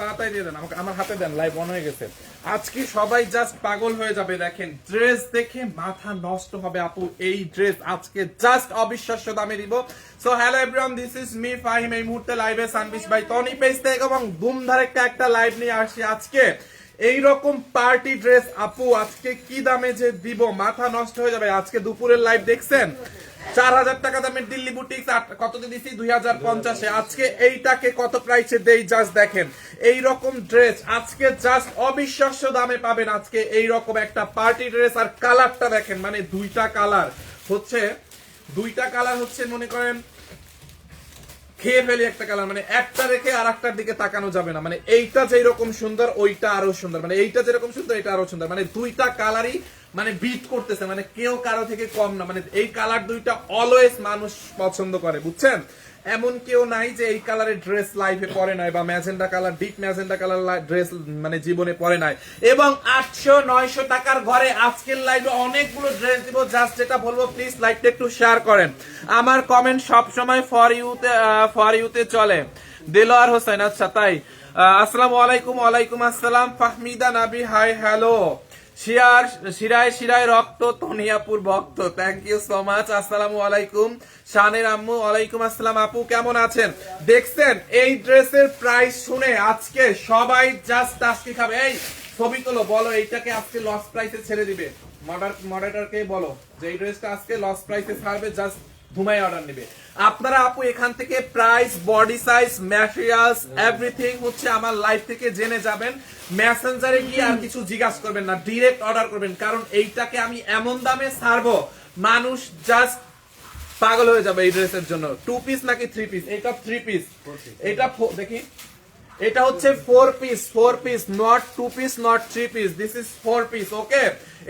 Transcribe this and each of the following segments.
তাড়াতাড়ি দিয়ে দেন আমাকে, আমার হাতে দেন, লাইভ অন হয়ে গেছে। আজকে সবাই জাস্ট পাগল হয়ে যাবে, দেখেন ড্রেস দেখে মাথা নষ্ট হবে আপু। এই ড্রেস আজকে জাস্ট অবিশ্বাস্য দামে দিব। So hello everyone, this is me Fahim. এই মুহূর্তে লাইভে সানবিশ ভাই টনি পেজ থেকে এবং ধুমধার একটা লাইভ নিয়ে আসছি আজকে। এইরকম পার্টি ড্রেস আপু আজকে কি দামে যে দিব মাথা নষ্ট হয়ে যাবে। আজকে দুপুরের লাইভ দেখছেন 4000 টাকা দামের দিল্লি বুটিক্স কততে দিছি 2050-এ। আজকে এইটাকে কত প্রাইসে দেই জাস্ট দেখেন। এইরকম ড্রেস আজকে জাস্ট অবিশ্বাস্য দামে পাবেন আজকে এইরকম একটা পার্টি ড্রেস। আর কালারটা দেখেন, মানে দুইটা কালার হচ্ছে মনে করেন খেয়ে ফেলি একটা কালার, মানে একটা রেখে আর একটার দিকে তাকানো যাবে না। মানে এইটা যেরকম সুন্দর ওইটা আরো সুন্দর, মানে এইটা যেরকম সুন্দর এটা আরো সুন্দর, মানে দুইটা কালারই মানে বিট করতেছে, মানে কেউ কারো থেকে কম না। মানে এই কালার দুইটা অলওয়েজ মানুষ পছন্দ করে, বুঝছেন? এমন কেউ নাই যে এই কালারের ড্রেস লাইফে পরে নাই, বা magenta colour, deep magenta colour dress মানে জীবনে পরে নাই। এবং 800-900 টাকার ঘরে আজকের লাইভে অনেকগুলো ড্রেস দিব। জাস্ট যেটা বলবো, প্লিজ লাইভটা একটু শেয়ার করেন। আমার কমেন্ট সব সময় ফর ইউতে চলে। দিলওয়ার হোসেন, আচ্ছা তাই। আসসালামু আলাইকুম। ওয়ালাইকুম আসসালাম। ফাহমিদা নাবি, হাই হ্যালো। শিরায় রক্ত, তনিয়াপুর ভক্ত, থ্যাংক ইউ সো মাচ। আসসালামু আলাইকুম। শানের আম্মু, ওয়ালাইকুম আসসালাম। আপু কেমন আছেন? দেখছেন এই ড্রেসের প্রাইস শুনে আজকে সবাই জাস্ট টাস্কি খাবে। এই ছবি তোলো, বলো এইটাকে আজকে লস প্রাইসে ছেড়ে দিবে। মডারেটরকে বলো যে এই ড্রেসটা আজকে লস প্রাইসে ছাড়বে, জাস্ট ঘুমাই অর্ডার নেবে। আপনারা আপু এখান থেকে price, body size, materials everything হচ্ছে আমার লাইভ থেকে জেনে যাবেন। মেসেঞ্জারে গিয়ে আর কিছু জিজ্ঞাসা করবেন না, ডিরেক্ট অর্ডার করবেন। কারণ এইটাকে আমি এমন দামে ছাড়বো, মানুষ জাস্ট পাগল হয়ে যাবে এই ড্রেসের জন্য। 2 পিস নাকি 3 পিস? এটা 3 পিস, এটা দেখি, এটা হচ্ছে 4 piece, not 2 piece, not 3 piece, this is 4 piece. Okay,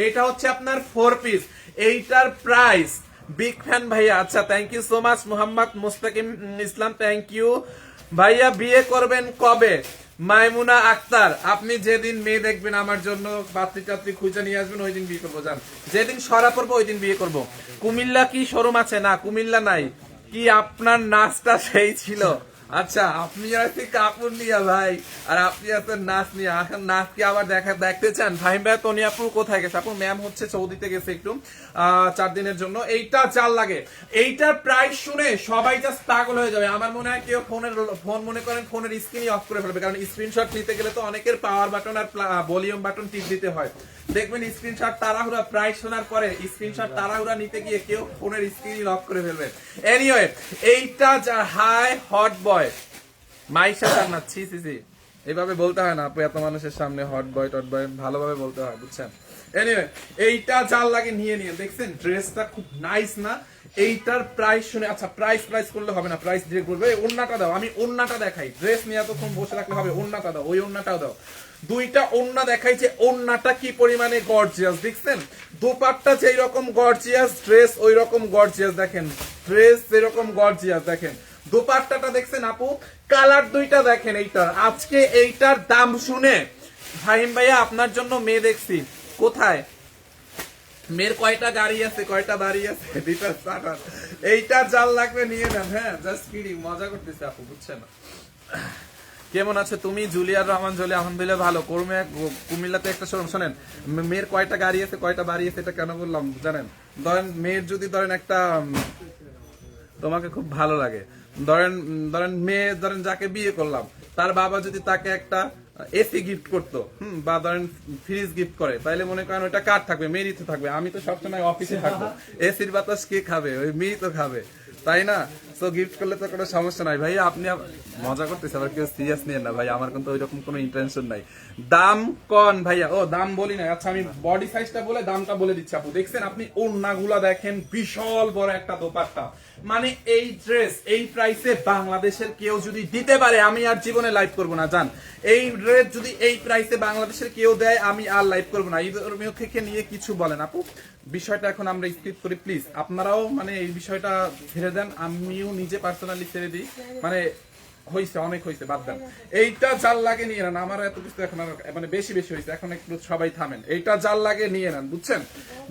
এটা হচ্ছে আপনার 4 পিস। এইটার প্রাইস, বিগ ফ্যান ভাইয়া, আচ্ছা thank you so much. Mohammad Mustakim Islam, thank you ভাইয়া। বিয়ে করবেন কবে? মাইমুনা আক্তার, আপনি যেদিন মেয়ে দেখবেন আমার জন্য, পাত্রী টাত্রী খুঁজে নিয়ে আসবেন, ওই দিন বিয়ে করবো। জান যেদিন সরা পড়বো ওই দিন বিয়ে করবো। কুমিল্লা কি শোরুম আছে? না, কুমিল্লা নাই। কি আপনার নাচটা সেই ছিল? আচ্ছা, আপনি আছি কাপড় নিয়া ভাই, আর আপনি আছেন নাচ নিয়ে। এখন নাচ কি আবার দেখতে চান? ফাহিম ভাই তনিয়াপুর কোথায় গেছে? আপু ম্যাম হচ্ছে সৌদিতে গেছে একটু 4 দিনের জন্য। এইটা চাল লাগে। এইটার প্রাইস শুনে সবাই জাস্ট পাগল হয়ে যাবে। আমার মনে হয় কেউ ফোন মনে করেন ফোনের স্ক্রিনই অফ করে ফেলবে, কারণ স্ক্রিনশট নিতে গেলে তো অনেকের পাওয়ার বাটন আর ভলিউম বাটন টিপ দিতে হয়। দেখবেন স্ক্রিনশট তাড়াহুড়া, প্রাইস শোনার পরে স্ক্রিনশট তাড়াহুড়া নিতে গিয়ে কেউ ফোনের স্ক্রিনই লক করে ফেলবে। এনিওয়ে, এইটা যা হাই হট বয় মাইশা জান্নাত, ছি এইভাবে বলতে হয় না আপু, এত মানুষের সামনে হট বয় টট বয় ভালোভাবে বলতে হয়, বুঝছেন? এনিওয়ে, এইটা জাল লাগে নিয়ে নিয়ে। দেখছেন ড্রেসটা খুব নাইস না? এইটার প্রাইস শুনে, আচ্ছা প্রাইস করলে হবে না, প্রাইস ডিরেক্ট বলবে। ওন্নাটা দাও, আমি ওন্নাটা দেখাই। ড্রেস নিয়ে এতক্ষণ বসে রাখলে হবে? ওন্নাটা দাও, ওই ওন্নাটাও দাও। দুইটা ওন্না দেখাই যে ওন্নাটা কি পরিমাণে গর্জিয়াস। দেখছেন দোপাট্টা যেই রকম গর্জিয়াস, ড্রেস ওই রকম গর্জিয়াস। দেখেন ড্রেস যেরকম গর্জিয়াস, দেখেন দোপাট্টাটা দেখছেন আপু, কালার দুইটা দেখেন। এইটার আজকে এইটার দাম শুনে, ফাহিম ভাইয়া আপনার জন্য মেয়ে দেখছি। কোথায় মেয়ের কয়টা গাড়ি আছে, কয়টা দাঁড়িয়ে আছে? এইটা জাল লাগবে নিয়ে নেন। হ্যাঁ, জাস্ট কিডিং, মজা করতেছে আপু, বুঝছেন? কেমন আছে তুমি? জুলিয়ার রহমান জলি, আলহামদুলিল্লাহ ভালো। কুমিল্লাতে একটা শোনেন, মেয়ের কয়টা গাড়ি আছে, কয়টা বাড়ি আছে, এটা কেন বললাম জানেন? ধরেন মেয়ের যদি ধরেন একটা, তোমাকে খুব ভালো লাগে, ধরেন মেয়ে, ধরেন যাকে বিয়ে করলাম, তার বাবা যদি তাকে একটা এসি গিফট করতো, বা ধরেন ফ্রিজ গিফট করে, তাইলে মনে করেন ওইটা কার থাকবে? মেয়েরই তো থাকবে। আমি তো সবসময় অফিসে থাকবো, এসির বাতাস কে খাবে? ওই মেয়েই তো খাবে, তাই না? তো গিফট করলে তো কোনো সমস্যা নাই। ভাই আপনি মজা করতেছে, আবার কেউ সিরিয়াস নিয়ে না ভাই, আমার কিন্তু ওইরকম কোনো ইন্টেনশন নাই। দাম কন ভাইয়া? ও দাম বলি না, আচ্ছা আমি বডি সাইজটা বলে দামটা বলে দিচ্ছি আপু। দেখছেন আপনি ওড়নাগুলা দেখেন, বিশাল বড় একটা দোপাট্টা। মানে এই ড্রেস এই প্রাইসে বাংলাদেশের কেউ যদি দিতে পারে, আমি আর জীবনে লাইভ করবো না। জান এই ড্রেস যদি এই প্রাইসে বাংলাদেশের কেউ দেয়, আমি আর লাইভ করবো না। এই ধর্মীয় থেকে নিয়ে কিছু বলেন আপু, বিষয়টা এখন আমরা স্কিপ করি প্লিজ। আপনারাও মানে এই বিষয়টা ছেড়ে দেন, আমিও নিজে পার্সোনালি ছেড়ে দিই। মানে হয়েছে, অনেক হয়েছে, বাদ দেন। এইটা যার লাগে নিয়ে নেন, আমার এত কিছু এখন মানে বেশি বেশি হয়েছে, এখন একটু সবাই থামেন। এইটা যার লাগে নিয়ে নেন, বুঝছেন?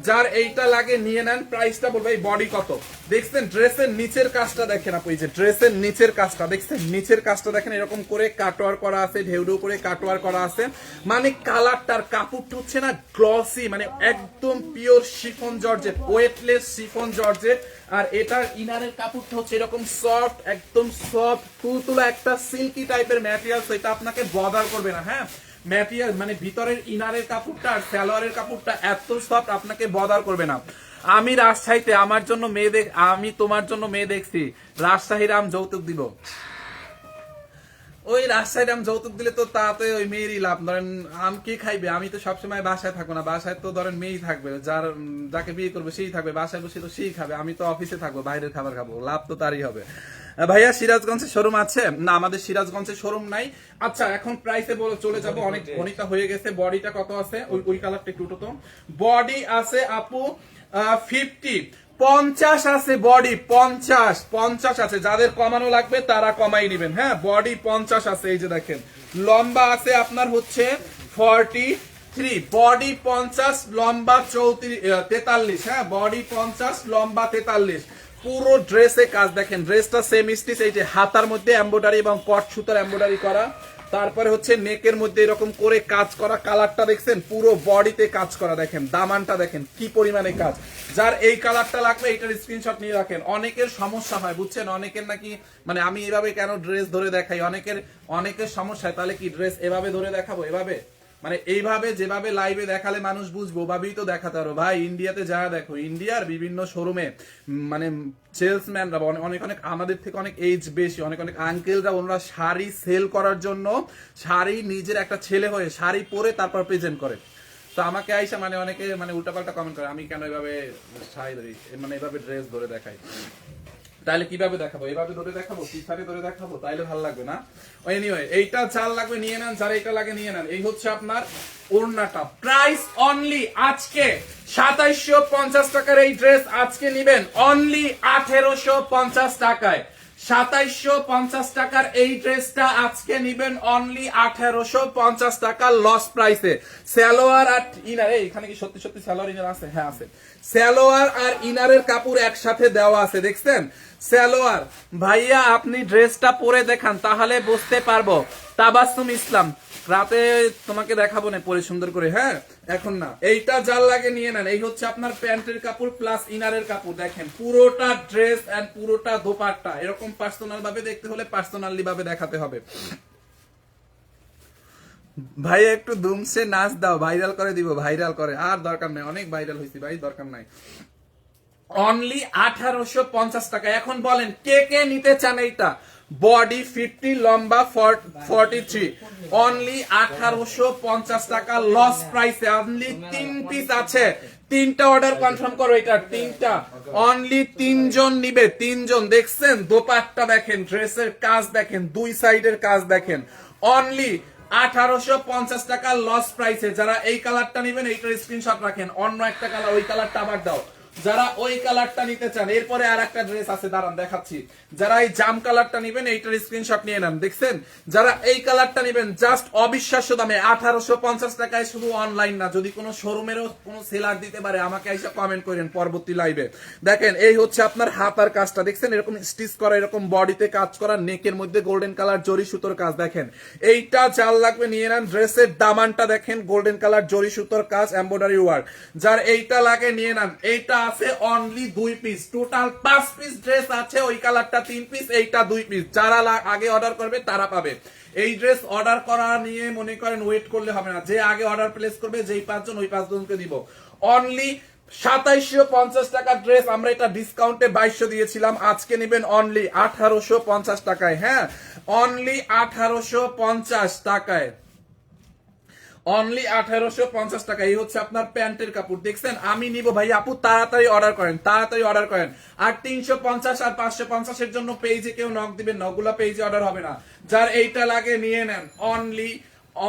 যার এইটা লাগে নিয়ে নেন। প্রাইসটা বলবো, এই বডি কত দেখছেন? ড্রেসের নিচের কাজটা দেখেন আপু, এই যে ড্রেসের নিচের কাজটা দেখছেন, নিচের কাজটা দেখেন, এরকম করে কাটওয়ার করা আছে, ঢেউ ঢেউ করে কাটওয়ার করা আছে। মানে কালারটার কাপড়টা হচ্ছে না গ্লসি, মানে একদম pure chiffon georgette, weightless chiffon georgette. আর এটার ইনারের কাপড়টা হচ্ছে এরকম সফট, একদম সফট তুলতুলা একটা সিল্কি টাইপের ম্যাটেরিয়াল, এটা আপনাকে বদার করবে না। হ্যাঁ, ম্যাটেরিয়াল মানে ভিতরের ইনারের কাপড়টা আর সালোয়ারের কাপড়টা এত সফট, আপনাকে বদার করবে না। আমি রাজশাহীতে আমার জন্য মেয়ে আমি তোমার জন্য মেয়ে দেখছি, রাজশাহীর আম যৌতুক দিব। ওই রাজশাহীর আম যৌতুক দিলে তো তাতে ওই মেয়েরই লাভ। ধরেন আম কে খাইবে? আমি তো সবসময় বাসায় থাকবো না, বাসায় তো ধরেন মেয়েই থাকবে, যাকে বিয়ে করবে সেই থাকবে, বাসায় বসে তো সেই খাবে, আমি তো অফিসে থাকবো, বাইরের খাবার খাবো, লাভ তো তারই হবে। ভাইয়া সিরাজগঞ্জের শোরুম আছে? না, আমাদের সিরাজগঞ্জের শোরুম নাই। আচ্ছা, এখন প্রাইসে চলে যাবো, অনেক গণিতা হয়ে গেছে। বডিটা কত আছে? ওই কালারটা একটু তো বডি আছে আপু 50, 50 আছে বডি, 50 আছে। যাদের কমানো লাগবে তারা কমাই নিবেন। হ্যাঁ, বডি 50 আছে। এই যে দেখেন, লম্বা আছে আপনার হচ্ছে 43, বডি 50, লম্বা 43, হ্যাঁ, বডি 50, লম্বা 43। পুরো ড্রেসে কাজ দেখেন, ড্রেসটা সেম স্টিচ, এই যে হাতার মধ্যে এমব্রয়ডারি এবং কট সুতার এমব্রয়ডারি করা, তারপরে হচ্ছে নেকের মধ্যে এরকম করে কাজ করা, কালারটা দেখছেন, পুরো বডিতে কাজ করা, দেখেন দামানটা দেখেন কি পরিমাণে কাজ। যার এই কালারটা লাগবে এইটার স্ক্রিনশট নিয়ে রাখেন। অনেকের সমস্যা হয় বুঝছেন, অনেকের নাকি মানে আমি এভাবে কেন ড্রেস ধরে দেখাই, অনেকের সমস্যা হয়, তাহলে কি ড্রেস এভাবে ধরে দেখাবো? এভাবে মানে এইভাবে যেভাবে লাইভে দেখালে মানুষ বুঝবো, ওভাবেই তো দেখাতে পারো ভাই। ইন্ডিয়াতে যা দেখো, ইন্ডিয়ার বিভিন্ন শোরুমে মানে সেলসম্যানরা অনেক অনেক আমাদের থেকে অনেক এজ বেশি, অনেক অনেক আঙ্কেলরা, ওনারা শাড়ি সেল করার জন্য শাড়ি নিজের একটা ছেলে হয়ে শাড়ি পরে তারপর প্রেজেন্ট করে। তো আমাকে আইসা মানে অনেকে মানে উল্টাপাল্টা কমেন্ট করে, আমি কেন এভাবে শাড়ি ধরি, মানে এভাবে ড্রেস ধরে দেখাই। তাহলে কিভাবে দেখাবো? এভাবে ধরে দেখাবো, পিছনে ধরে দেখাবো, তাইলে ভালো লাগবে না। এনিওয়ে, এইটা যার লাগবে নিয়ে নেন, যার এইটা লাগে নিয়ে নেন। এই হচ্ছে আপনার ওড়নাটা। প্রাইস অনলি আজকে 2750 টাকার এই ড্রেস আজকে নিবেন অনলি 1850 টাকায়। 2750 টাকার এই ড্রেসটা আজকে নিবেন অনলি 1850 টাকা লস প্রাইসে। সালোয়ার আর ইনার, এখানে কি সত্যি সত্যি সালোয়ার ইনার আছে? হ্যাঁ আছে। সালোয়ার আর ইনারের কাপড় একসাথে দেওয়া আছে, দেখছেন? সালোয়ার ভাইয়া আপনি ড্রেসটা পরে দেখান, তাহলে বুঝতে পারবো। তাবাসসুম ইসলাম, রাতে তোমাকে দেখাবো না পরে সুন্দর করে। হ্যাঁ, এখন না, এইটা যার লাগে নিয়ে নেন। এই হচ্ছে আপনার প্যান্টের কাপড় প্লাস ইনারের কাপড়, দেখেন পুরোটা ড্রেস এন্ড পুরোটা দোপাট্টা। এরকম পার্সোনাল ভাবে দেখতে হলে পার্সোনালি ভাবে দেখাতে হবে। ভাই একটু দুমসে নাচ দাও, ভাইরাল করে দিব। ভাইরাল করে আর দরকার নাই, অনেক ভাইরাল হয়েছি ভাই, দরকার নাই। অনলি 1850 টাকা। এখন বলেন কে কে নিতে চান এইটা? বডি 50, লম্বা 43, অনলি 1850 টাকা লস প্রাইসে। অনলি 3 পিস আছে, 3টা অর্ডার কনফার্ম করো। এটা 3টা, অনলি 3 জন নিবে, 3 জন। দেখছেন দোপাট্টা দেখেন, ড্রেসের কাজ দেখেন, দুই সাইডের কাজ দেখেন। অনলি 1850 টাকা লস প্রাইসে। যারা এই কালারটা নিবেন এইটার স্ক্রিনশট রাখেন। অন্য একটা কালার, ওই কালারটা আবার দাও যারা ওই কালারটা নিতে চান। এরপরে আর একটা ড্রেস আছে, দাঁড়ান দেখাচ্ছি। যারা এই জাম কালারটা নিবেন এইটার স্ক্রিনশট নিয়ে নেন, দেখছেন? যারা এই কালারটা নিবেন জাস্ট অবিশ্বাস্য দামে 1850 টাকায়, শুধু অনলাইন না, যদি কোনো শোরুমেরও কোনো সেলার দিতে পারে আমাকে এসে কমেন্ট করেন পরবর্তী লাইভে। দেখেন এই হচ্ছে আপনার হাতার কাজটা, দেখছেন এরকম স্টিচ করা, এরকম বডিতে কাজ করা, নেকের মধ্যে গোল্ডেন কালার জরি সুতোর কাজ। দেখেন এইটা যার লাগবে নিয়ে নেন। ড্রেসের দামানটা দেখেন, গোল্ডেন কালার জরি সুতোর কাজ, এমব্রয়ডারি ওয়ার্ক। যার এইটা লাগে নিয়ে নেন। এইটা আছে only 2 piece, total 5 piece dress আছে। ওই কালারটা 3 পিস, এইটা 2 পিস। যারা আগে অর্ডার করবে তারা পাবে। এই ড্রেস অর্ডার করা নিয়ে মনে করেন ওয়েট করলে হবে না, যে আগে অর্ডার প্লেস করবে, যেই 5 জন, ওই 5 জনকে দিব। অনলি 2750 টাকার ড্রেস, আমরা এটা ডিসকাউন্টে 2200 দিয়েছিলাম, আজকে নেবেন অনলি 1850 টাকায়। হ্যাঁ, অনলি 1850 টাকায়, অনলি 1850 টাকা। এই হচ্ছে আপনার প্যান্টের কাপড়, দেখছেন? আমি নিব ভাই, আপু তাড়াতাড়ি অর্ডার করেন, তাড়াতাড়ি অর্ডার করেন। আর 350 আর 550 এর জন্য পেজে কেউ নক দিবেন না, ওগুলা পেজে অর্ডার হবে না। যার এইটা লাগে নিয়ে নেন। অনলি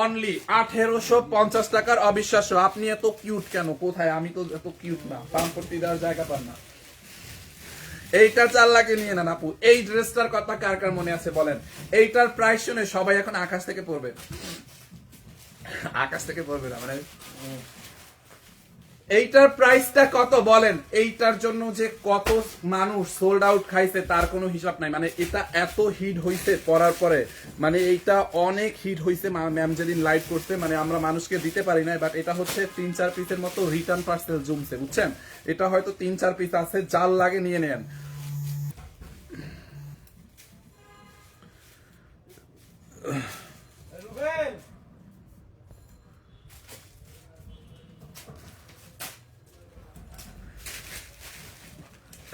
1850 টাকার। অবিশ্বাস্য, আপনি এত কিউট কেন? কোথায়? আমি তো এত কিউট না, পাম করতে দেওয়ার জায়গা পান না। এইটা 4 লাখে নিয়ে নেন আপু। এই ড্রেসটার কথা কার কার মনে আছে বলেন? এইটার প্রাইস শুনে সবাই এখন আকাশ থেকে পড়বে, আকাশ থেকে পড়বে না মানে এইটার প্রাইসটা কত বলেন? এইটার জন্য যে কত মানুষ সোল্ড আউট খাইছে তার কোনো হিসাব নাই। মানে এটা এত হিট হইছে পরার পরে, মানে এইটা অনেক হিট হইছে। ম্যাম যেদিন লাইভ করতে মানে আমরা মানুষকে দিতে পারি না, বাট এটা হচ্ছে 3-4 পিসের মতো রিটার্ন পার্সেল জমছে, বুঝছেন? এটা হয়তো 3-4 পিস আছে, যার লাগে নিয়ে নেন।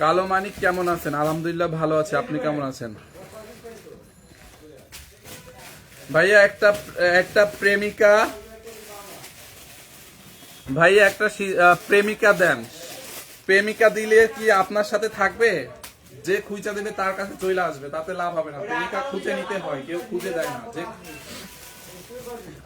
কালো মানিক কেমন আছেন? আলহামদুলিল্লাহ ভালো আছে, আপনি কেমন আছেন? ভাইয়া একটা প্রেমিকা, ভাইয়া একটা প্রেমিকা দেন। প্রেমিকা দিলে কি আপনার সাথে থাকবে? যে খুঁজে দেবে তার কাছে চলে আসবে, তাতে লাভ হবে না। প্রেমিকা খুঁজে নিতে হয়, কেউ খুঁজে দেয় না। যে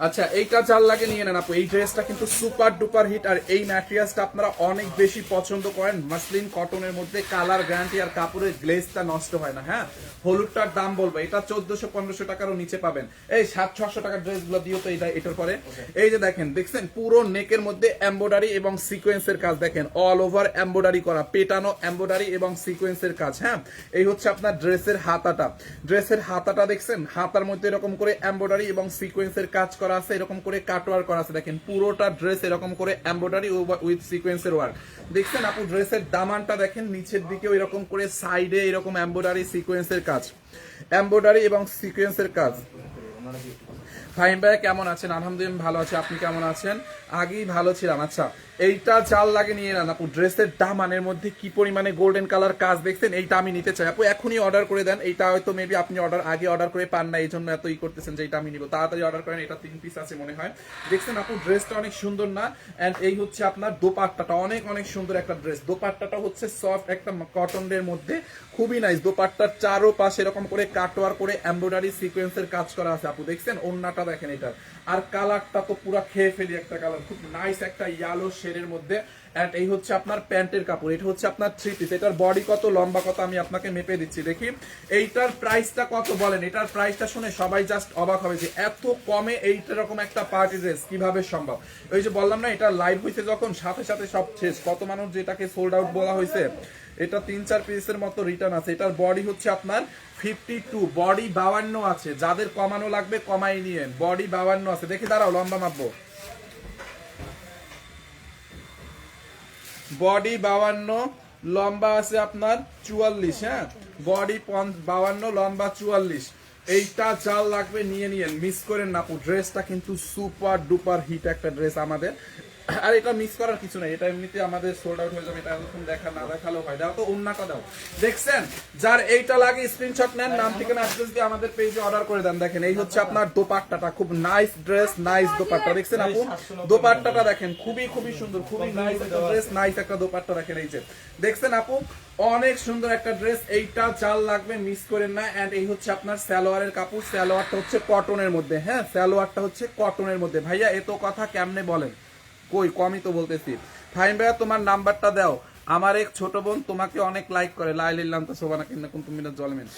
আচ্ছা, এইটা 4 লাখে নিয়ে নেন আপু। এই ড্রেসটা কিন্তু সুপার ডুপার হিট, আর এই ম্যাটেরিয়ালসটা আপনারা অনেক বেশি পছন্দ করেন। মাসলিন কটনের মধ্যে কালার গ্যারান্টি, আর কাপড়ের গ্লেজটা নষ্ট হয় না। হ্যাঁ, হলুদটার দাম বলবো, এটা 1400-1500 টাকারও নিচে পাবেন। এই 700-600 টাকার ড্রেস গুলো দিও তো এটার পরে। এই যে দেখছেন পুরো নেকের মধ্যে এমব্রয়ডারি এবং সিকোয়েন্সের কাজ, দেখেন অল ওভার এমব্রয়ডারি করা, পেটানো এমব্রয়ডারি এবং সিকোয়েন্সের কাজ। হ্যাঁ, এই হচ্ছে আপনার ড্রেসের হাতাটা। ড্রেসের হাতাটা দেখছেন, হাতার মধ্যে এরকম করে এমব্রয়ডারি এবং সিকোয়েন্সের কাজ করা আছে, এরকম করে কাটওয়ার্ক করা আছে। দেখেন পুরোটা ড্রেস এরকম করে এমব্রয়ডারি উইথ সিকোয়েন্সের ওয়ার্ক। দেখছেন আপু, ড্রেসের দামানটা দেখেন, নিচের দিকে এরকম করে সাইডে এরকম এমব্রয়ডারি সিকোয়েন্সের কাজ, এমব্রয়ডারি এবং সিকোয়েন্সের কাজ। ফাহিম ভাই কেমন আছেন? আলহামদুলিল্লাহ ভালো আছে, আপনি কেমন আছেন? আগেই ভালো ছিলাম। আচ্ছা, এইটা 4 লাগে নিয়ে নেন আপু। ড্রেসের দামানের মধ্যে কি পরিমাণে গোল্ডেন কালার কাজ দেখছেন, এইটা আমি নিতে চাই আপু। এখনই অর্ডার করে দেন। এইটা হয়তো মেবি আপনি আগে অর্ডার করে পান না, এই জন্য এত করতেছেন যে এটা আমি নিব। তাড়াতাড়ি অর্ডার করেন, এটা 3 পিস আছে মনে হয়। দেখছেন আপু, ড্রেসটা অনেক সুন্দর না? এন্ড এই হচ্ছে আপনার দোপাট্টাটা, অনেক অনেক সুন্দর একটা ড্রেস। দোপাট্টাটা হচ্ছে সফট একটা কটনের মধ্যে, খুবই নাইস। দোপাট্টার চারো পাশে এরকম করে কাটওয়ার করে এমব্রয়ডারি সিকোয়েন্সের কাজ করা আছে আপু। দেখছেন ওন্নাটা দেখেন এটা, আর কালারটা তো পুরো খেয়ে ফেলি একটা কালার, খুব নাইস একটা ইয়েলো শেডের মধ্যে। এন্ড এই হচ্ছে আপনার প্যান্টের কাপড়, এটা হচ্ছে আপনার 3 পিস। এটার বডি কত, লম্বা কত আমি আপনাকে মেপে দিচ্ছি, দেখি। এইটার প্রাইসটা কত বলেন? এটার প্রাইসটা শুনে সবাই জাস্ট অবাক হবে যে এত কমে এইটা রকম একটা পার্টি ড্রেস কিভাবে সম্ভব। ওই যে বললাম না, এটা লাইভ হয়েছে যখন, সাথে সাথে সব শেষ। কত মানুষ যেটাকে সোল্ড আউট বলা হয়েছে। এটা 3-4 পিসের মতো রিটার্ন আছে। এটার বডি হচ্ছে আপনার 52, বডি 52 আছে। যাদের কমানো লাগবে কমাই নিয়েন, বডি 52 আছে। দেখি দাঁড়াও, লম্বা মাপবো। বডি 52, লম্বা আছে আপনার 44। হ্যাঁ, বডি 52, লম্বা 44। এইটা 4 লাগবে, নিয়ে নিয়েন, মিস করেন না আপু। ড্রেসটা কিন্তু সুপার ডুপার হিট একটা ড্রেস আমাদের, আর এটা মিস করার কিছু নাই। এটা এমনিতে আমাদের সোল্ড আউট হয়ে যাবে, এটা এরকম দেখা না দেখালেও হয়। দাও তো ওন্নাটা দাও। দেখছেন, যার এইটা লাগে স্ক্রিনশট নেন, নাম ঠিকানা অ্যাড্রেস দিয়ে আমাদের পেজে অর্ডার করে দেন। দেখেন এই হচ্ছে আপনার দোপাট্টাটা, খুব নাইস ড্রেস, নাইস দোপাট্টা। দেখছেন আপু, দোপাট্টাটা দেখেন, খুবই খুবই সুন্দর, খুবই নাইস একটা ড্রেস, নাইস একটা দোপাট্টা। দেখেন এই যে, দেখছেন আপু, অনেক সুন্দর একটা ড্রেস। এইটা 4 লাগবে, মিস করেন না। এন্ড এই হচ্ছে আপনার সালোয়ারের কাপড়, সালোয়ারটা হচ্ছে কটনের মধ্যে। হ্যাঁ, সালোয়ারটা হচ্ছে কটনের মধ্যে। ভাইয়া এত কথা কেমনে বলেন? কই, কমই তো বলতেছি। ফাহিম ভাইয়া তোমার নাম্বারটা দাও, আমার এক ছোট বোন তোমাকে অনেক লাইক করে। লাইলিল্লাম তো শোভা না কিনা কোন তুমি না জলমেন।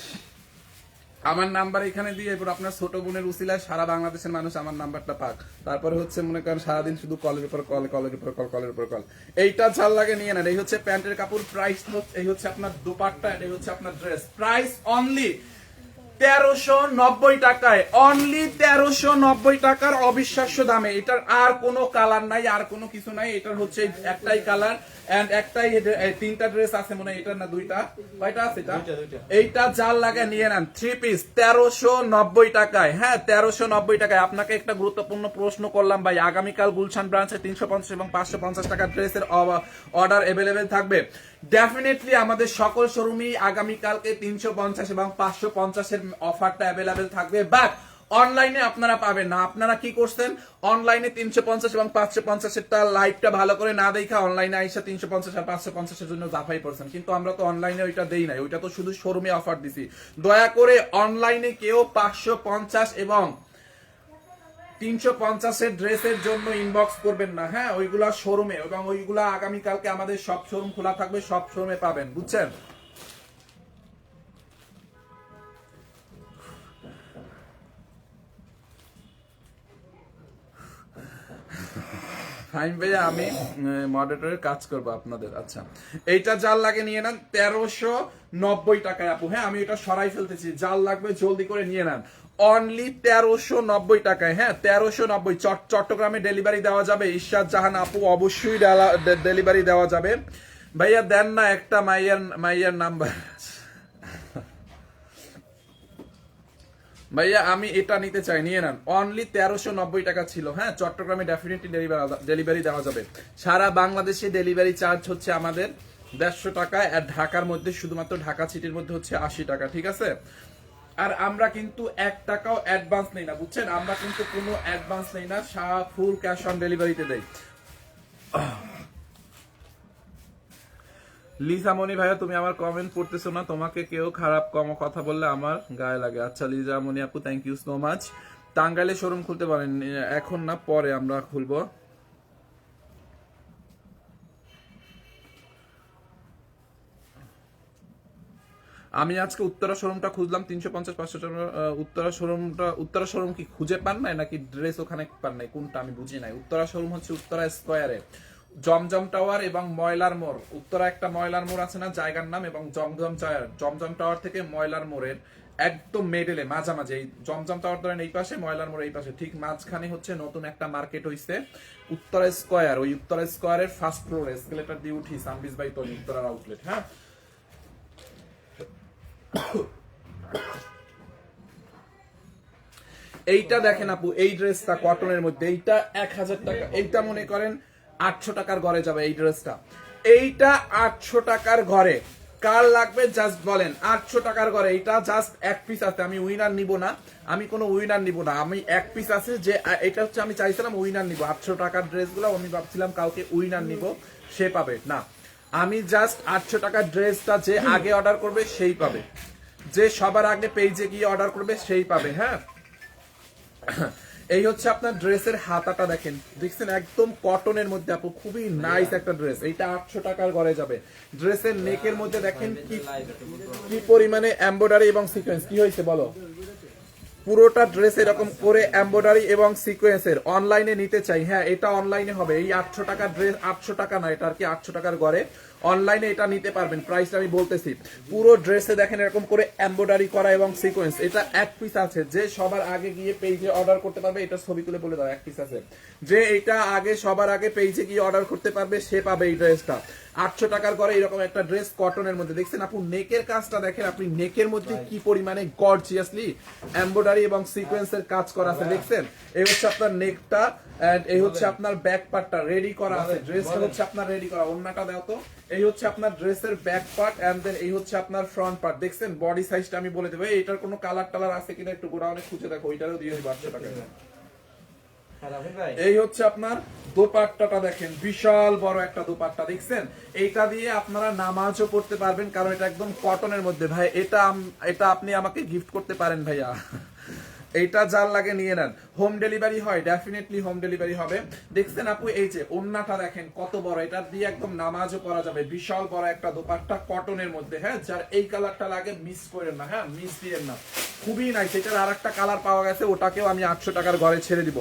আমার নাম্বার এখানে দিয়ে এরপর আপনার ছোট বোনের উসিলায় সারা বাংলাদেশের মানুষ আমার নাম্বারটা পাক। তারপরে হচ্ছে মনে করেন সারাদিন শুধু কলের উপর কল, কলের উপর কল, কলের উপর কল। এইটা 4 লাগে নিয়ে নেন। এই হচ্ছে প্যান্টের কাপড়, প্রাইস এই হচ্ছে আপনার দোপাট্টা, এই হচ্ছে আপনার ড্রেস। প্রাইস অনলি 1390 টাকায়, অনলি 1390 টাকার অবিশ্বাস্য দামে। এটার আর কোনো কালার নাই, আর কোনো কিছু নাই। এটার হচ্ছে একটাই কালার এন্ড একটাই, 3টা ড্রেস আছে মনে হয়। এটা না 2টা, কয়টা আছে এটা? এইটা 4 লাগে নিয়ে নেন, 3 পিস 1390 টাকায়। হ্যাঁ, 1390 টাকায়। আপনাকে একটা গুরুত্বপূর্ণ প্রশ্ন করলাম ভাই, আগামীকাল গুলশান ব্রাঞ্চে 350 এবং 550 টাকার ড্রেসের অর্ডার এভেলেবেল থাকবে। ডেফিনেটলি আমাদের সকল শোরুমই আগামীকালকে 350 এবং 550 এর অফারটা অ্যাভেলেবেল থাকবে, বাট অনলাইনে আপনারা পাবেন না। আপনারা কি করছেন, অনলাইনে 350 এবং 550 এরটা লাইভটা ভালো করে না দেখা অনলাইনে আইসা 350 আর 550 এর জন্য জাফাই পড়ছেন। কিন্তু আমরা তো অনলাইনে ওইটা দেই নাই, ওইটা তো শুধু শোরুমে অফার দিছি। দয়া করে অনলাইনে কেউ 550 এবং 350 এর ড্রেসের জন্য ইনবক্স করবেন না। হ্যাঁ, ওইগুলা শোরুমে, এবং ওইগুলা আগামীকালকে আমাদের সব শোরুম খোলা থাকবে, সব শোরুমে পাবেন, বুঝছেন? ফাইন ভাইয়া আমি মডারেটরের কাজ করব আপনাদের। আচ্ছা এইটা জাল লাগে নিয়ে নেন 1390 টাকায় আপু। হ্যাঁ আমি এটা সরাই ফেলতেছি, জাল লাগবে জলদি করে নিয়ে নেন, অনলি 1390 টাকায়। হ্যাঁ 1390, চট্টগ্রামে ডেলিভারি দেওয়া যাবে। ইশরাত জাহান আপু অবশ্যই ডেলিভারি দেওয়া যাবে। ভাইয়া দেন না একটা মাইয়ার নাম্বার। ভাইয়া আমি এটা নিতে চাই, নিয়ে নেন, অনলি 1390 টাকা ছিল। হ্যাঁ চট্টগ্রামে ডেফিনেটলি ডেলিভারি দেওয়া যাবে। সারা বাংলাদেশে ডেলিভারি চার্জ হচ্ছে আমাদের 150 টাকা, আর ঢাকার মধ্যে শুধুমাত্র ঢাকা সিটির মধ্যে হচ্ছে 80 টাকা, ঠিক আছে? আর আমরা কিন্তু 1 টাকাও অ্যাডভান্স নেই না, বুঝছেন? আমরা কিন্তু কোনো অ্যাডভান্স নেই না, ফুল ক্যাশ অন ডেলিভারিতে দেই। লিজা মনি ভাইয়া তুমি আমার কমেন্ট পড়তেছো না, তোমাকে কেউ খারাপ কথা বললে আমার গায়ে লাগে। আচ্ছা লিজা মনি আপু থ্যাংক ইউ সো মাচ। টাঙ্গাইলে শোরুম খুলতে পারেন? এখন না, পরে আমরা খুলবো। আমি আজকে উত্তরা শোরুমটা খুঁজলাম 350-500 টাকা। উত্তরা শোরুম কি খুঁজে পান নাই নাকি ড্রেস ওখানে পান নাই, কোনটা আমি বুঝি নাই। উত্তরা শোরুম হচ্ছে উত্তরা স্কয়ারে, জমজম টাওয়ার এবং ময়লার মোড়। উত্তরা একটা ময়লার মোড় আছে না জায়গার নাম, এবং জমজম টাওয়ার থেকে ময়লার মোড়ের একদম মেডেলে মাঝামাঝি, এই জমজম টাওয়ার ধরেন এই পাশে, ময়লার মোড় এই পাশে, ঠিক মাঝখানে হচ্ছে নতুন একটা মার্কেট হইছে উত্তরা স্কয়ার। ওই উত্তরা স্কয়ারের ফার্স্ট ফ্লোরে এসকেলেটর দিয়ে উঠি সানবিজ বাই তৈরি উত্তরার আউটলেট। হ্যাঁ এইটা দেখেন আপু, এই ড্রেসটা কটনের মধ্যে, এইটা 1000 টাকা, এইটা মনে করেন 800 টাকার ঘরে যাবে এই ড্রেসটা। এইটা 800 টাকার ঘরে কার লাগবে জাস্ট বলেন। 800 টাকার ঘরে এইটা জাস্ট এক পিস আছে, আমি উইনার নিব না, আমি কোনো উইনার নিব না, আমি এক পিস আছে যে এটা হচ্ছে আমি চাইছিলাম উইনার নিব 800 টাকার ড্রেসগুলো, আমি ভাবছিলাম কাউকে উইনার নিব সে পাবে না, আমি জাস্ট 800 টাকার ড্রেসটা যে আগে অর্ডার করবে সেই পাবে, যে সবার আগে পেজে গিয়ে অর্ডার করবে সেই পাবে। হ্যাঁ এই হচ্ছে আপনার ড্রেসের হাতাটা দেখেন, দেখছেন একদম কটনের মধ্যে আপু, খুবই নাইস একটা ড্রেস। এইটা 800 টাকার ঘরে যাবে। ড্রেসের নেকের মধ্যে দেখেন কি পরিমাণে এমব্রয়ডারি এবং সিকোয়েন্স, কি হয়েছে বলো? পুরোটা ড্রেস এরকম করে এমব্রয়ডারি এবং সিকোয়েন্সের। অনলাইনে নিতে চাই, হ্যাঁ এটা অনলাইনে হবে। এই 800 টাকার ড্রেস, 800 টাকা না, এটা আর কি 800 টাকার ঘরে অনলাইনে এটা নিতে পারবেন। প্রাইসটা আমি বলতেছি, পুরো ড্রেসে দেখেন এরকম করে এমব্রয়ডারি করা এবং সিকোয়েন্স। এটা এক পিস আছে, যে সবার আগে গিয়ে পেজে অর্ডার করতে পারবে, এটা ছবি তুলে বলে দাও, এক পিস আছে, যে এটা আগে সবার আগে পেজে গিয়ে অর্ডার করতে পারবে সে পাবে এই ড্রেসটা। 800 টাকার ঘরে এরকম একটা ড্রেস কটনের মধ্যে, দেখছেন আপু নেকের কাজটা দেখেন, আপনি নেকের মধ্যে কি পরিমাণে গর্জিয়াসলি এমব্রয়ডারি এবং সিকোয়েন্সের কাজ করা আছে, দেখছেন? এই হচ্ছে আপনার নেকটা, এন্ড এই হচ্ছে আপনার ব্যাক পার্টটা রেডি করা আছে, ড্রেসটা হচ্ছে আপনার রেডি করা। ওন্নাটা দাও তো। এই হচ্ছে আপনার ড্রেসের ব্যাক পার্ট, এন্ড দেন এই হচ্ছে আপনার ফ্রন্ট পার্ট, দেখছেন? বডি সাইজটা আমি বলে দেবো। এটার কোনো কালার টালার আছে কিনা একটু গোডাউনে খুঁজে দেখো, ওইটারও দিয়ে দিবো 800 টাকা। এই হচ্ছে আপনার দোপাট্টাটা দেখেন, বিশাল বড় একটা দোপাট্টা, দেখছেন? এইটা দিয়ে আপনারা নামাজও পড়তে পারবেন, কারণ এটা একদম কটনের মধ্যে। ভাই এটা আপনি আমাকে গিফট করতে পারেন ভাইয়া, এইটা যার লাগে নিয়ে নেন। হোম ডেলিভারি হয়, ডেফিনেটলি হোম ডেলিভারি হবে। দেখছেন আপু এই যে ওন্নাটা দেখেন কত বড়, এটা দিয়ে একদম নামাজও করা যাবে। বিশাল বড় একটা দোপাট্টা কটনের মধ্যে। হ্যাঁ যার এই কালারটা লাগে মিস করেন না, হ্যাঁ মিস দিয়েন না, খুবই নাইস। এটার আর একটা কালার পাওয়া গেছে, ওটাকেও আমি 800 টাকার ঘরে ছেড়ে দিব,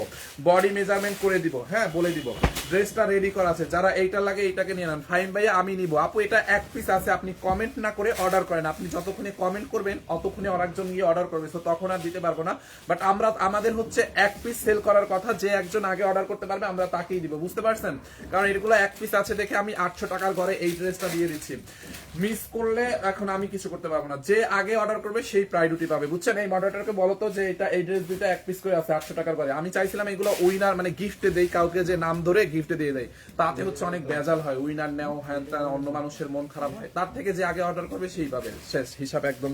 বডি মেজারমেন্ট করে দিব, হ্যাঁ বলে দিব। ড্রেসটা রেডি করা আছে, যারা এইটা লাগে এইটাকে নিয়ে নেন। ফাইন ভাইয়া আমি নিব। আপু এটা এক পিস আছে, আপনি কমেন্ট না করে অর্ডার করেন। আপনি যতক্ষণে কমেন্ট করবেন অতক্ষণে আরেকজন গিয়ে অর্ডার করবে, তো তখন আর দিতে পারবো না। বাট আমাদের হচ্ছে এক পিস সেল করার কথা, যে একজন আগে অর্ডার করতে পারবে আমরা তাকেই দিব, বুঝতে পারছেন? কারণ এগুলো এক পিস আছে দেখে আমি 800 টাকার ঘরে এই ড্রেসটা দিয়ে দিচ্ছি। মিস করলে এখন আমি কিছু করতে পারবো না, যে আগে অর্ডার করবে সেই প্রায়োরিটি পাবে, বুঝছেন? এই মডারেটরকে বলো তো যে এটা এই ড্রেস দুইটা এক পিস করে আছে 800 টাকার ঘরে। আমি চাইছিলাম এগুলো উইনার মানে গিফটে দেই, কাউকে যে নাম ধরে গিফটে দিয়ে দেয়, তাতে হচ্ছে অনেক বেজাল হয়, উইনার নেও হ্যান ত্যান, অন্য মানুষের মন খারাপ হয়। তার থেকে যে আগে অর্ডার করবে সেই পাবে, শেষ হিসাব একদম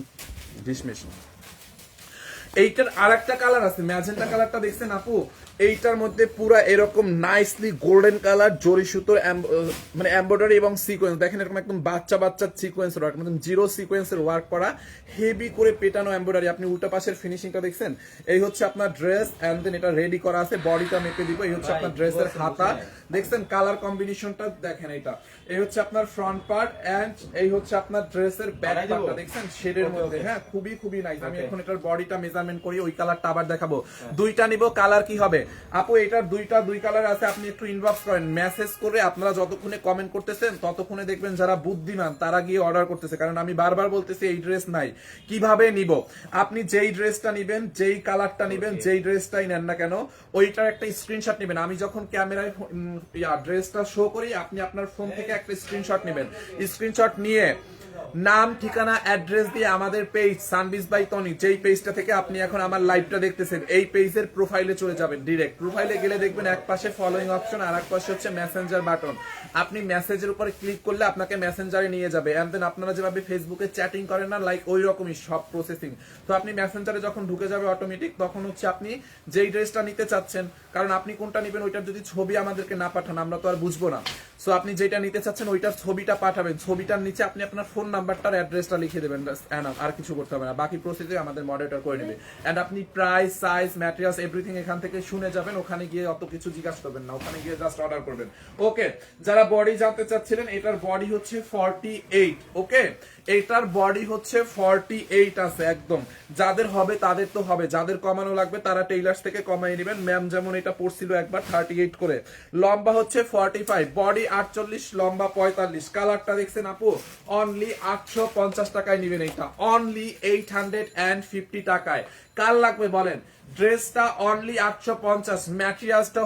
ডিসমিস। এইটার আর একটা কালার আছে, ম্যাজেন্টা কালারটা দেখছেন আপু? এইটার মধ্যে পুরা এরকম নাইসলি গোল্ডেন কালার জরি সুতোর মানে এমব্রয়ডারি এবং সিকোয়েন্স দেখেন, এরকম একদম বাচ্চার সিকোয়েন্স ওয়ার্ক, মানে জিরো সিকোয়েন্সের ওয়ার্ক করা, হেভি করে পেটানো এমব্রয়ডারি। আপনি উল্টা পাশের ফিনিশিংটা দেখছেন? এই হচ্ছে আপনার ড্রেস, এন্ড দেন এটা রেডি করা আছে, বডিটা মেপে দিব। এই হচ্ছে আপনার ড্রেসের হাতা, দেখছেন? কালার কম্বিনেশনটা দেখেন, এইটা এই হচ্ছে আপনার ফ্রন্ট পার্ট, এন্ড এই হচ্ছে আপনার ড্রেসের ব্যাক পার্টটা, দেখছেন শেডের মধ্যে। হ্যাঁ খুবই নাইস। আমি এখন এটার বডিটা মেজারমেন্ট রিকোয়ারমেন্ট করি ওই কালারটা আবার দেখাবো। দুইটা নিব, কালার কি হবে আপু? এটার দুই কালার আছে, আপনি একটু ইনবক্স করেন, মেসেজ করে আপনারা যতক্ষণে কমেন্ট করতেছেন ততক্ষণে দেখবেন যারা বুদ্ধিমান তারা গিয়ে অর্ডার করতেছে, কারণ আমি বারবার বলতেছি এই ড্রেস নাই। কিভাবে নিব? আপনি যেই ড্রেসটা নিবেন, যেই কালারটা নিবেন, যেই ড্রেসটাই নেন না কেন, ওইটার একটা স্ক্রিনশট নেবেন। আমি যখন ক্যামেরায় ড্রেসটা শো করি, আপনি আপনার ফোন থেকে একটা স্ক্রিনশট নেবেন। স্ক্রিনশট নিয়ে নাম, ঠিকানা, অ্যাড্রেস দিয়ে আমাদের পেজ সানবিজ বাই টনি, যেই পেজটা থেকে আপনি এখন আমার লাইভটা দেখতেছেন, এই পেজের প্রোফাইলে চলে যাবেন। ডিরেক্ট প্রোফাইলে গেলে দেখবেন এক পাশে ফলোইং অপশন আর এক পাশে হচ্ছে মেসেঞ্জার বাটন। আপনি মেসেজের উপরে ক্লিক করলে আপনাকে মেসেঞ্জারে নিয়ে যাবে। এন্ড দেন আপনারা যেভাবে ফেসবুকে চ্যাটিং করেন না, লাইক ওই রকমই সব প্রসেসিং। তো আপনি মেসেঞ্জারে যখন ঢুকে যাবে অটোমেটিক, তখন হচ্ছে আপনি যেই ড্রেসটা নিতে চাচ্ছেন, কারণ আপনি কোনটা নেবেন ওইটার যদি ছবি আমাদেরকে না পাঠান আমরা তো আর বুঝবো না। সো আপনি যেটা নিতে চাচ্ছেন ওইটার ছবিটা পাঠাবেন, ছবিটার নিচে আপনি আপনার ফোন নাম্বারটার অ্যাড্রেসটা লিখে দেবেন, আর কিছু করতে হবে না, বাকি প্রসেসে আমাদের মডারেটর করে নেবে। এন্ড আপনি প্রাইস, সাইজ, ম্যাটেরিয়ালস এভরিথিং এখান থেকে শুনে যাবেন, ওখানে গিয়ে অত কিছু জিজ্ঞাসা করবেন না, ওখানে গিয়ে জাস্ট অর্ডার করবেন। ওকে, যারা বডি জানতে চাচ্ছিলেন, এটার বডি হচ্ছে 48। ওকে, এটার বডি হচ্ছে 48 আছে একদম। যাদের হবে তাদের তো হবে, যাদের কমানো লাগবে তারা টেইলার্স থেকে কমাই নেবেন। ম্যাম যেমন এটা পড়ছিল একবার 38 করে, লম্বা হচ্ছে 45, বডি 48, লম্বা 45। কালারটা দেখছেন আপু? অনলি 850 টাকায় নিবেন এইটা, অনলি 850 টাকায়। কার লাগবে বলেন? ড্রেসটা অনলি 850। ম্যাটেরিয়ালসটা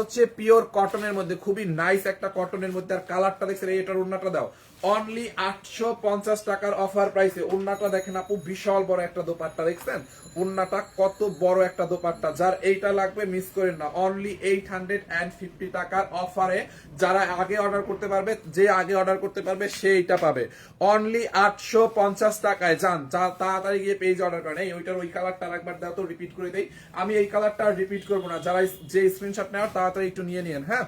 হচ্ছে পিওর কটনের মধ্যে, খুবই নাইস একটা কটনের মধ্যে। আর কালারটা দেখছেন, এটার ওড়নাটা দাও, অনলি 850 টাকার অফার প্রাইসে। ওড়নাটা দেখেন আপু, বিশাল বড় একটা দোপাট্টা, দেখছেন ওড়নাটা কত বড় একটা দোপাট্টা। যার এইটা লাগবে মিস করেন না, অনলি 850 টাকার অফারে। যারা আগে অর্ডার করতে পারবে, যে আগে অর্ডার করতে পারবে সে এইটা পাবে অনলি 850 টাকায়। যান তাড়াতাড়ি গিয়ে পেজ অর্ডার করেন। এই ওইটার ওই কালারটা একবার দাও তো, রিপিট করে দেই। আমি এই কালারটা রিপিট করবো না, যারা যে স্ক্রিনশট নেওয়ার তাড়াতাড়ি একটু নিয়ে নিন। হ্যাঁ,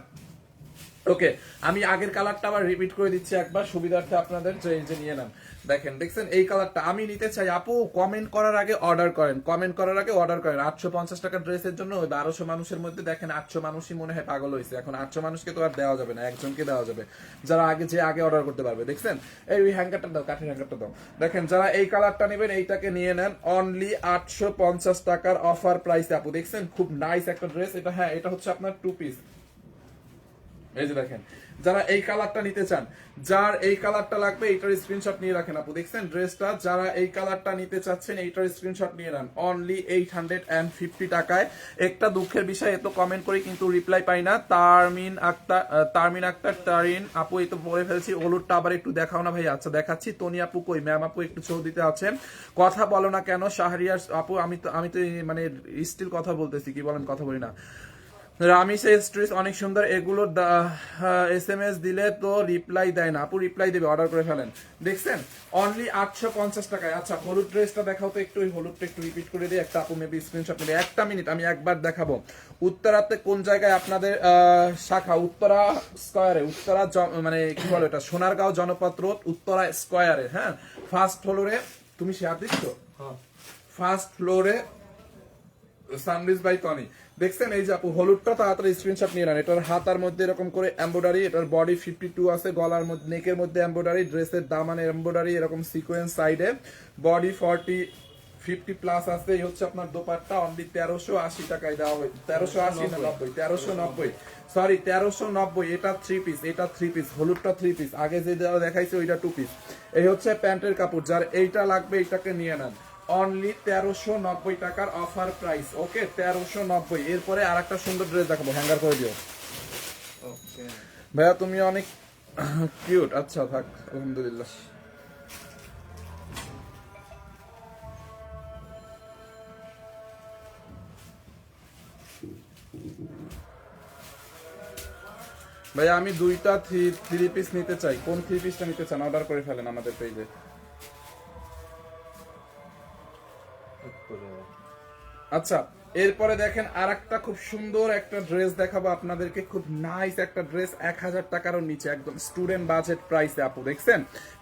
ওকে, আমি আগের কালারটা আবার রিপিট করে দিচ্ছি একবার সুবিধার্থে আপনাদের, যে নিয়ে নেন। দেখেন, দেখছেন এই কালারটা আমি নিতে চাই। আপু কমেন্ট করার আগে অর্ডার করেন, কমেন্ট করার আগে অর্ডার করেন। 850 টাকার ড্রেসের জন্য ওই 1200 মানুষের মধ্যে দেখেন 800 মানুষই মনে হয় পাগল হয়েছে। এখন 800 মানুষকে তো আর দেওয়া যাবে না, একজনকে দেওয়া যাবে, যারা আগে অর্ডার করতে পারবে। দেখছেন এই হ্যাঙ্গারটা দাও, কাঠের হ্যাঙ্গারটা দাও। দেখেন, যারা এই কালারটা নেবেন এইটাকে নিয়ে নেন, অনলি 850 টাকার অফার প্রাইসে আপু। দেখছেন খুব নাইস একটা ড্রেস এটা। হ্যাঁ, এটা হচ্ছে আপনার 2 পিস। এই যে দেখেন, যারা এই কালারটা নিতে চান, যার এই কালারটা লাগবে এইটার স্ক্রিনশট নিয়ে রাখেন আপু। দেখছেন ড্রেসটা, যারা এই কালারটা নিতে চাচ্ছেন এইটার স্ক্রিনশট নিয়ে নেন, অনলি 850 টাকায়। একটা দুঃখের বিষয়, এত কমেন্ট করি কিন্তু রিপ্লাই পাই না। তারমিন আক্তার তারিন আপু, এই তো বলে ফেলছি। হলুদটা আবার একটু দেখাও না ভাই। আচ্ছা দেখাচ্ছি। তনি আপু কই? ম্যাম আপু একটু ছবি দিতে আছেন, কথা বলো না কেন? শাহরিয়ার আপু, আমি তো মানে স্টিল কথা বলতেছি, কি বলেন কথা বলি না। রামিসা স্ট্রিস অনেক সুন্দর, এগুলো SMS দিলে তো রিপ্লাই দেয় না আপু, রিপ্লাই দেবে, অর্ডার করে ফেলেন। দেখছেন অনলি 850 টাকায়। আচ্ছা, হলুদ ড্রেসটা দেখাও তো একটু, ওই হলুদটা একটু রিপিট করে দিই। একটা আপু মেবি স্ক্রিনশট নেবে, একটা মিনিট আমি একবার দেখাবো। উত্তরাতে কোন জায়গায় আপনাদের শাখা? উত্তরা স্কয়ারে, উত্তরা মানে কি বলো এটা, সোনারগাঁও জনপদ রোড, উত্তরা স্কয়ারে। হ্যাঁ, ফার্স্ট ফ্লোরে। তুমি শেয়ার দিচ্ছ? ফার্স্ট ফ্লোরে সানবিজ বাই টনি। দেখছেন এই যে আপু, হলুদটা তাড়াতাড়ি স্ক্রিনশট নিয়ে নেন। এটার হাতার মধ্যে এরকম করে এমব্রয়ডারি, এটার বডি 52 আছে, গলার মধ্যে নেকের মধ্যে এমব্রয়ডারি, ড্রেসের দামানে এমব্রয়ডারি, এরকম সিকোয়েন্স সাইডে, বডি 50 প্লাস আছে। এই হচ্ছে আপনার দোপাট্টা, অনলি 1380 টাকায় দেওয়া হয়। 1380 না 90, 1390, সরি 1390। এটা 3 পিস, এটা 3 পিস, হলুদটা 3 পিস, আগে যে দেখাইছে ওইটা 2 পিস। এই হচ্ছে প্যান্টের কাপড়, যার এইটা লাগবে এইটাকে নিয়ে নেন, অনলি 1390 টাকার অফার প্রাইস। ওকে, 1390। এরপরে আর একটা সুন্দর ড্রেস দেখাবো, হ্যাঙ্গার করে দিও। ভাইয়া তুমি অনেক কিউট। আচ্ছা থাক, আলহামদুলিল্লাহ। ভাইয়া আমি দুইটা থ্রি পিস নিতে চাই, কোন 3 পিসটা নিতে চান অর্ডার করে ফেলেন আমাদের পেজে। আচ্ছা, এরপরে দেখেন আর একটা খুব সুন্দর একটা ড্রেস দেখাবো আপনাদেরকে, খুব নাইস একটা ড্রেস, 1000 টাকারও নিচে, একদম স্টুডেন্ট বাজেট প্রাইসে আপু। দেখছেন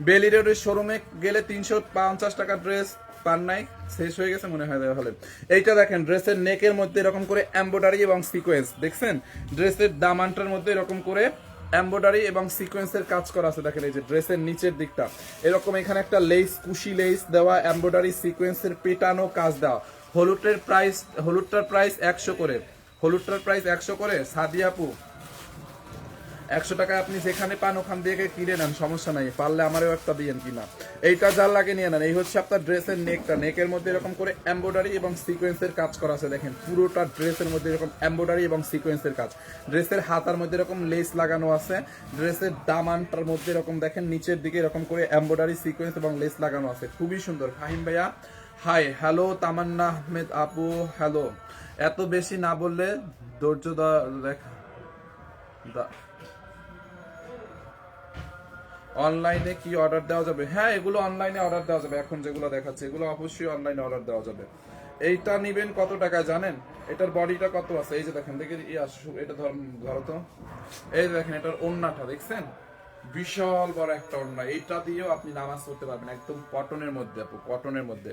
বেলি রোডের শোরুমে গেলে 350 টাকার ড্রেস পান নাই, শেষ হয়ে গেছে মনে হয় হলে। এইটা দেখেন, ড্রেসের নেকের মধ্যে এরকম করে এমব্রয়ডারি এবং সিকোয়েন্স। দেখছেন ড্রেসের দামানটার মধ্যে এরকম করে এমব্রয়ডারি এবং সিকোয়েন্সের কাজ করা আছে। দেখেন এই যে ড্রেসের নিচের দিকটা এরকম এখানে একটা লেস, কুশি লেস দেওয়া, এমব্রয়ডারি সিকোয়েন্সের পেটানো কাজ দেওয়া। হলুদটার প্রাইস 100 করে, হলুদটার প্রাইস 100 করে। সাদিয়া আপু 100 টাকায় আপনি যেখানে পান ওখান থেকে কিনে নেন, সমস্যা নাই, পারলে আমারও একটা দিয়েন কিনা। এইটা যার লাগে নিয়ে নেন। এই হচ্ছে আপনার ড্রেসের নেকটা, নেকের মধ্যে এরকম করে এমব্রয়ডারি এবং সিকোয়েন্সের কাজ করা আছে। দেখেন পুরোটা ড্রেসের মধ্যে এরকম এমব্রয়ডারি এবং সিকোয়েন্সের কাজ। ড্রেসের হাতার মধ্যে এরকম লেস লাগানো আছে। ড্রেসের দামানটার মধ্যে এরকম দেখেন নিচের দিকে এরকম করে এমব্রয়ডারি সিকোয়েন্স এবং লেস লাগানো আছে, খুবই সুন্দর। ফাহিম ভাইয়া হাই, হ্যালো তামান্না আহমেদ আপু হ্যালো। এত বেশি না বললে ধৈর্য দেখা অনলাইনে কি অর্ডার দেওয়া যাবে? হ্যাঁ, এগুলো অনলাইনে অর্ডার দেওয়া যাবে। এখন যেগুলো দেখাচ্ছে এগুলো অবশ্যই অনলাইনে অর্ডার দেওয়া যাবে। এইটা নিবেন কত টাকা জানেন? এটার বডিটা কত আছে? এই যে দেখেন, দেখে এটা ধরো তো, এই যে দেখেন এটার ওড়নাটা দেখছেন, বিশাল বড় একটা ওড়না। এইটা দিয়েও আপনি নামাজ পড়তে পারবেন, একদম কটনের মধ্যে আপু, কটনের মধ্যে।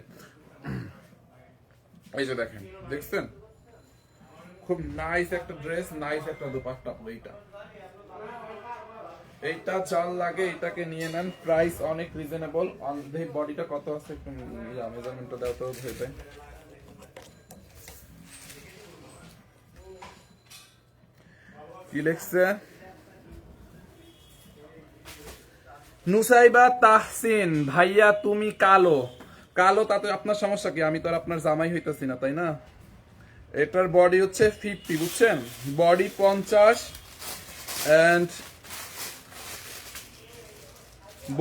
এই যে দেখেন, দেখছেন খুব নাইস একটা ড্রেস, নাইস একটা দুপাট্টা আপু। এইটা চাল লাগে, এটাকে নিয়ে নেন, প্রাইস অনেক রিজনেবল। বডিটা কত আছে একটু মেজারমেন্টটা দাও তো ভেবে। কি লিখছে? নুসাইবা তাহসিন ভাইয়া তুমি কালো, কালো তাতে আপনার সমস্যা কি? আমি তো আর আপনার জামাই হইতাছি না, তাই না? এটার বডি হচ্ছে 50, বুঝছেন? বডি 50 এন্ড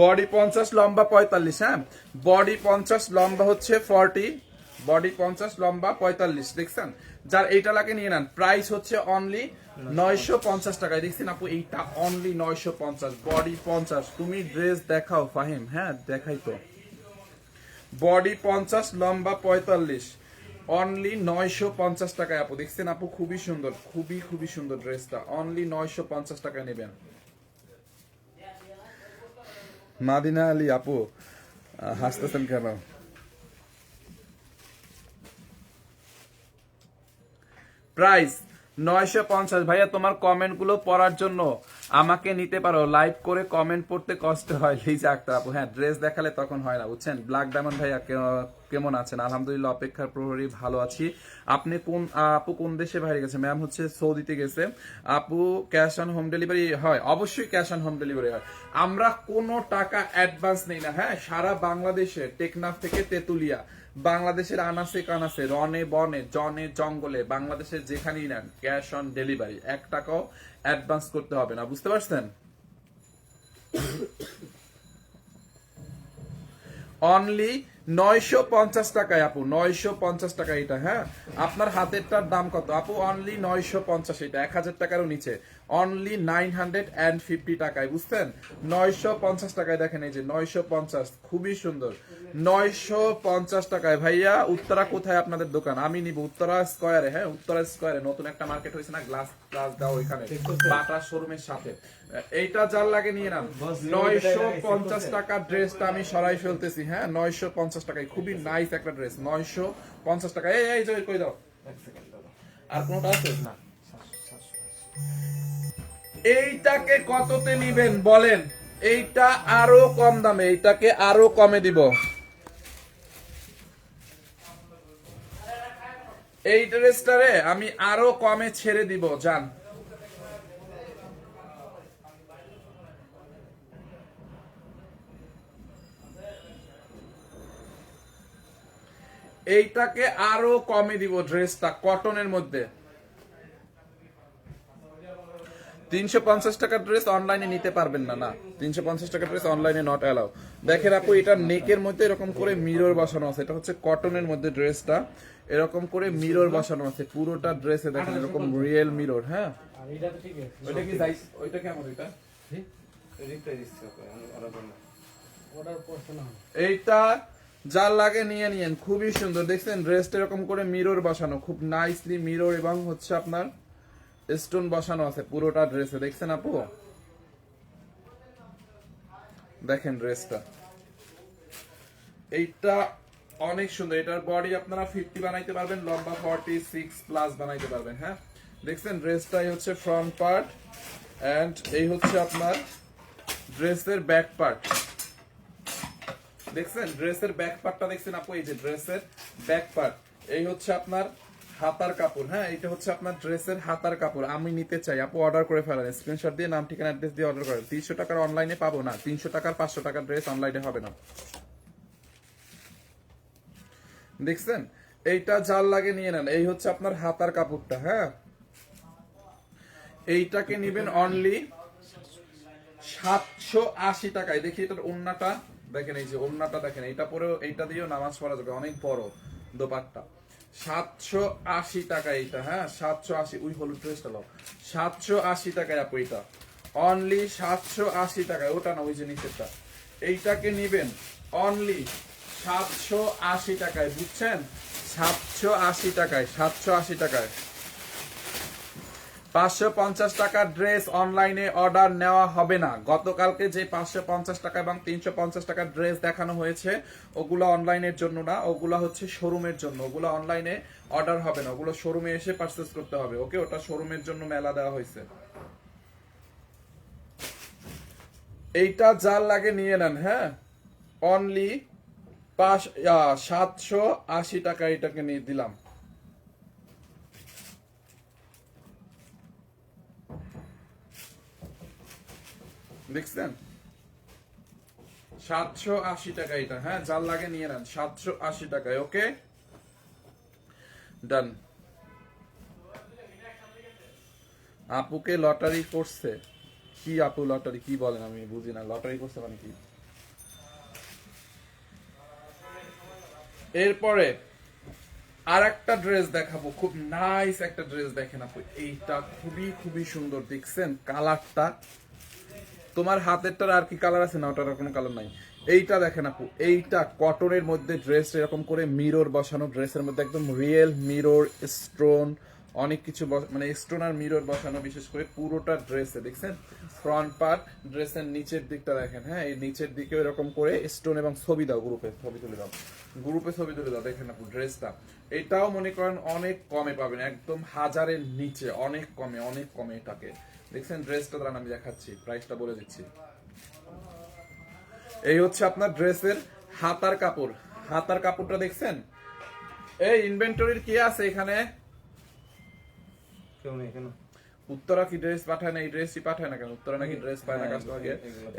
বডি 50, লম্বা 45। হ্যাঁ, বডি 50, লম্বা হচ্ছে 40। বডি 50, লম্বা 45, দেখছেন? যার এইটা লাগে নিয়ে নেন। প্রাইস হচ্ছে অনলি 950 টাকায়। দেখছেন আপু, এইটা অনলি 950। বডি 50। তুমি ড্রেস দেখাও ফাহিম। হ্যাঁ দেখাই তো। বডি 50, লম্বা 45, অনলি 950 টাকায় আপু। দেখছেন আপু, খুবই সুন্দর, খুবই খুবই সুন্দর ড্রেসটা। অনলি 950 টাকায় নেবেন। মাদিনা আলী আপু হাসতেছেন কেন? প্রাইস 950। ভাইয়া তোমার কমেন্ট গুলো পড়ার জন্য আমাকে নিতে পারো, লাইভ করে কমেন্ট পড়তে কষ্ট হয়। লিজা আক্তার আপু হ্যাঁ, ড্রেস দেখালে তখন হয় না, বুঝছেন? ব্ল্যাক ডায়মন্ড ভাইয়া কেমন আছেন? আলহামদুলিল্লাহ, অপেক্ষার প্রহরী, ভালো আছি। আপনি কোন আপু কোন দেশে বাইরে গেছে? ম্যাম হচ্ছে সৌদিতে গেছে। আপু ক্যাশ অন হোম ডেলিভারি হয়? অবশ্যই ক্যাশ অন হোম ডেলিভারি হয়। আমরা কোনো টাকা অ্যাডভান্স নেই না। হ্যাঁ, সারা বাংলাদেশে টেকনাফ থেকে তেতুলিয়া, বাংলাদেশের আনাসে কানাসে, রনে বনে, জনে জঙ্গলে, বাংলাদেশের যেখানেই নেন, ক্যাশ অন ডেলিভারি। 1 টাকাও অ্যাডভান্স করতে হবে না, বুঝতে পারছেন? অনলি 950 টাকায় আপু, 950 টাকা এটা। হ্যাঁ, আপনার হাতেরটার দাম কত আপু? অনলি 950, এটা 1000 টাকারও নিচে। অনলি 950 টাকায়, বুঝছেন? 950 টাকায়। দেখেন এই যে 950, খুবই সুন্দর। 950 টাকায়। ভাইয়া উত্তরা কোথায় আপনাদের দোকান? আমি নিব উত্তরা স্কয়ারে। হ্যাঁ, উত্তরা স্কয়ারে নতুন একটা মার্কেট হয়েছে না, গ্লাস গ্লাস দাও ওইখানে, বাটা শোরুমের সাথে। এইটা যার লাগে নিয়ে নাম। 950 টাকা ড্রেসটা আমি সরাই ফেলতেছি। হ্যাঁ, 950 টাকায়, খুবই নাইস একটা ড্রেস। 950 টাকা। এই যে কই দাও, আর কোনটা আছে না? এইটাকে কততে নিবেন বলেন? এইটা আরো কম দামে, এইটাকে আরো কমে দিব। এই ড্রেসটারে আমি আরো কমে ছেড়ে দিব, জান। এইটাকে আরো কমে দিব, ড্রেসটা কটনের মধ্যে। 350 টাকার ড্রেস অনলাইনে নিতে পারবেন না। না, 350 টাকার ড্রেস অনলাইনে নট অ্যালাউ। দেখেন আপু, এটা নেকের মধ্যে এরকম করে মিরর বসানো আছে। এটা হচ্ছে কটনের মধ্যে ড্রেসটা, এরকম করে মিরর বসানো আছে পুরোটা ড্রেসে। দেখেন এরকম রিয়েল মিরর। হ্যাঁ, ওইটা কি সাইজ? ওইটা কেমন? ওইটা এইটা যার লাগে নিয়ে নিয়েন, খুবই সুন্দর। দেখছেন ড্রেসটা এরকম করে মিরর বসানো, খুব নাইসলি মিরর, এবং হচ্ছে আপনার স্টোন বসানো আছে পুরোটা ড্রেসে। দেখছেন আপু, দেখেন ড্রেসটা, এইটা অনেক সুন্দর। এটার বডি আপনারা 50 বানাইতে পারবেন, লম্বা 46 প্লাস বানাইতে পারবেন। হ্যাঁ, দেখছেন ড্রেসটাই হচ্ছে ফ্রন্ট পার্ট, এন্ড এই হচ্ছে আপনার ড্রেসের ব্যাক পার্ট। দেখছেন ড্রেসের ব্যাক পার্টটা দেখছেন আপু, এই যে ড্রেসের ব্যাক পার্ট। এই হচ্ছে আপনার হাতার কাপড়। হ্যাঁ, এটা হচ্ছে আপনার ড্রেসের হাতার কাপড়। আমি নিতে চাই, আপু অর্ডার করে ফেলেন, স্ক্রিনশট দিয়ে নাম ঠিকানা অ্যাড্রেস দিয়ে অর্ডার করেন। 300 টাকার অনলাইনে পাবো না, 300 টাকার 500 টাকার ড্রেস অনলাইনে হবে না। দেখছেন, এইটা যার লাগে নিয়ে নেন। এই হচ্ছে আপনার হাতার কাপড়টা। হ্যাঁ, এইটাকে নিবেন অনলি 780 টাকায়। দেখি এটার ওন্নাটা দেখেন, এই যে ওন্নাটা দেখেন, এইটা পরেও এইটা দিয়েও নামাজ পড়া যাবে, অনেক বড় দোপাট্টা। 780 টাকা এইটা। হ্যাঁ, 780। ওই হলুদ ড্রেসটা লো, 780 টাকায় আপু এটা, অনলি 780 টাকায়। ওটা না, ওই যে নিচেরটা, এইটাকে নিবেন অনলি 780 টাকায়। বুঝছেন, 780 টাকায়, 780 টাকায়। 550 টাকার ড্রেস অনলাইনে অর্ডার নেওয়া হবে না। গতকালকে যে 550 টাকা এবং 350 টাকার ড্রেস দেখানো হয়েছে, ওগুলো অনলাইনের জন্য না, ওগুলো হচ্ছে শোরুমের জন্য। ওগুলো অনলাইনে অর্ডার হবে না, ওগুলো শোরুমে এসে পারচেজ করতে হবে। ওকে, ওটা শোরুমের জন্য মেলা দেওয়া হয়েছে। এইটা যার লাগে নিয়ে নেন। হ্যাঁ, অনলি 780 টাকা এটাকে নিয়ে দিলাম। দেখছেন, 780 টাকা এটা। হ্যাঁ, যার লাগে নিয়ে নেন, 780 টাকায়। ওকে, ডান। আপুকে লটারি করছে কি? আপু লটারি কি বলেন, আমি বুঝি না, লটারি করছে মানে কি? এরপরে আর একটা ড্রেস দেখাবো, খুব নাইস একটা ড্রেস। দেখেন আপু, এইটা খুবই খুবই সুন্দর। দেখছেন কালারটা, তোমার হাতেরটার আর কি কালার আছে না, ওটার কোনো কালার নাই। এইটা দেখেন আপু, এইটা কটনের মধ্যে ড্রেস, এরকম করে মিরর বসানো, ড্রেসের মধ্যে একদম রিয়েল মিরর, স্টোন, অনেক কিছু মানে স্টোন আর মিরর বসানো, বিশেষ করে পুরোটা ড্রেসে। দেখছেন ফ্রন্ট পার্ট, ড্রেসের নিচের দিকটা দেখেন। হ্যাঁ, এই নিচের দিকে এরকম করে স্টোন, এবং ছবি দাও, গ্রুপে ছবি তুলে দাও, গ্রুপে ছবি তুলে দাও। দেখেন আপু ড্রেসটা, এটাও মনে করেন অনেক কমে পাবেন, একদম 1000-এর নিচে, অনেক কমে, অনেক কমে এটাকে। দেখছেন ড্রেসটা দাঁড়ান আমি দেখাচ্ছি, প্রাইসটা বলে দিচ্ছি। এই হচ্ছে আপনার ড্রেসের হাতার কাপড়। হাতার কাপড়টা দেখছেন। এই ইনভেন্টরির কি আছে এখানে? উত্তরা কি ড্রেস পাঠায় না? এই ড্রেসই পাঠায় না কেন? উত্তরা নাকি ড্রেস পায় না কাস্টমারকে।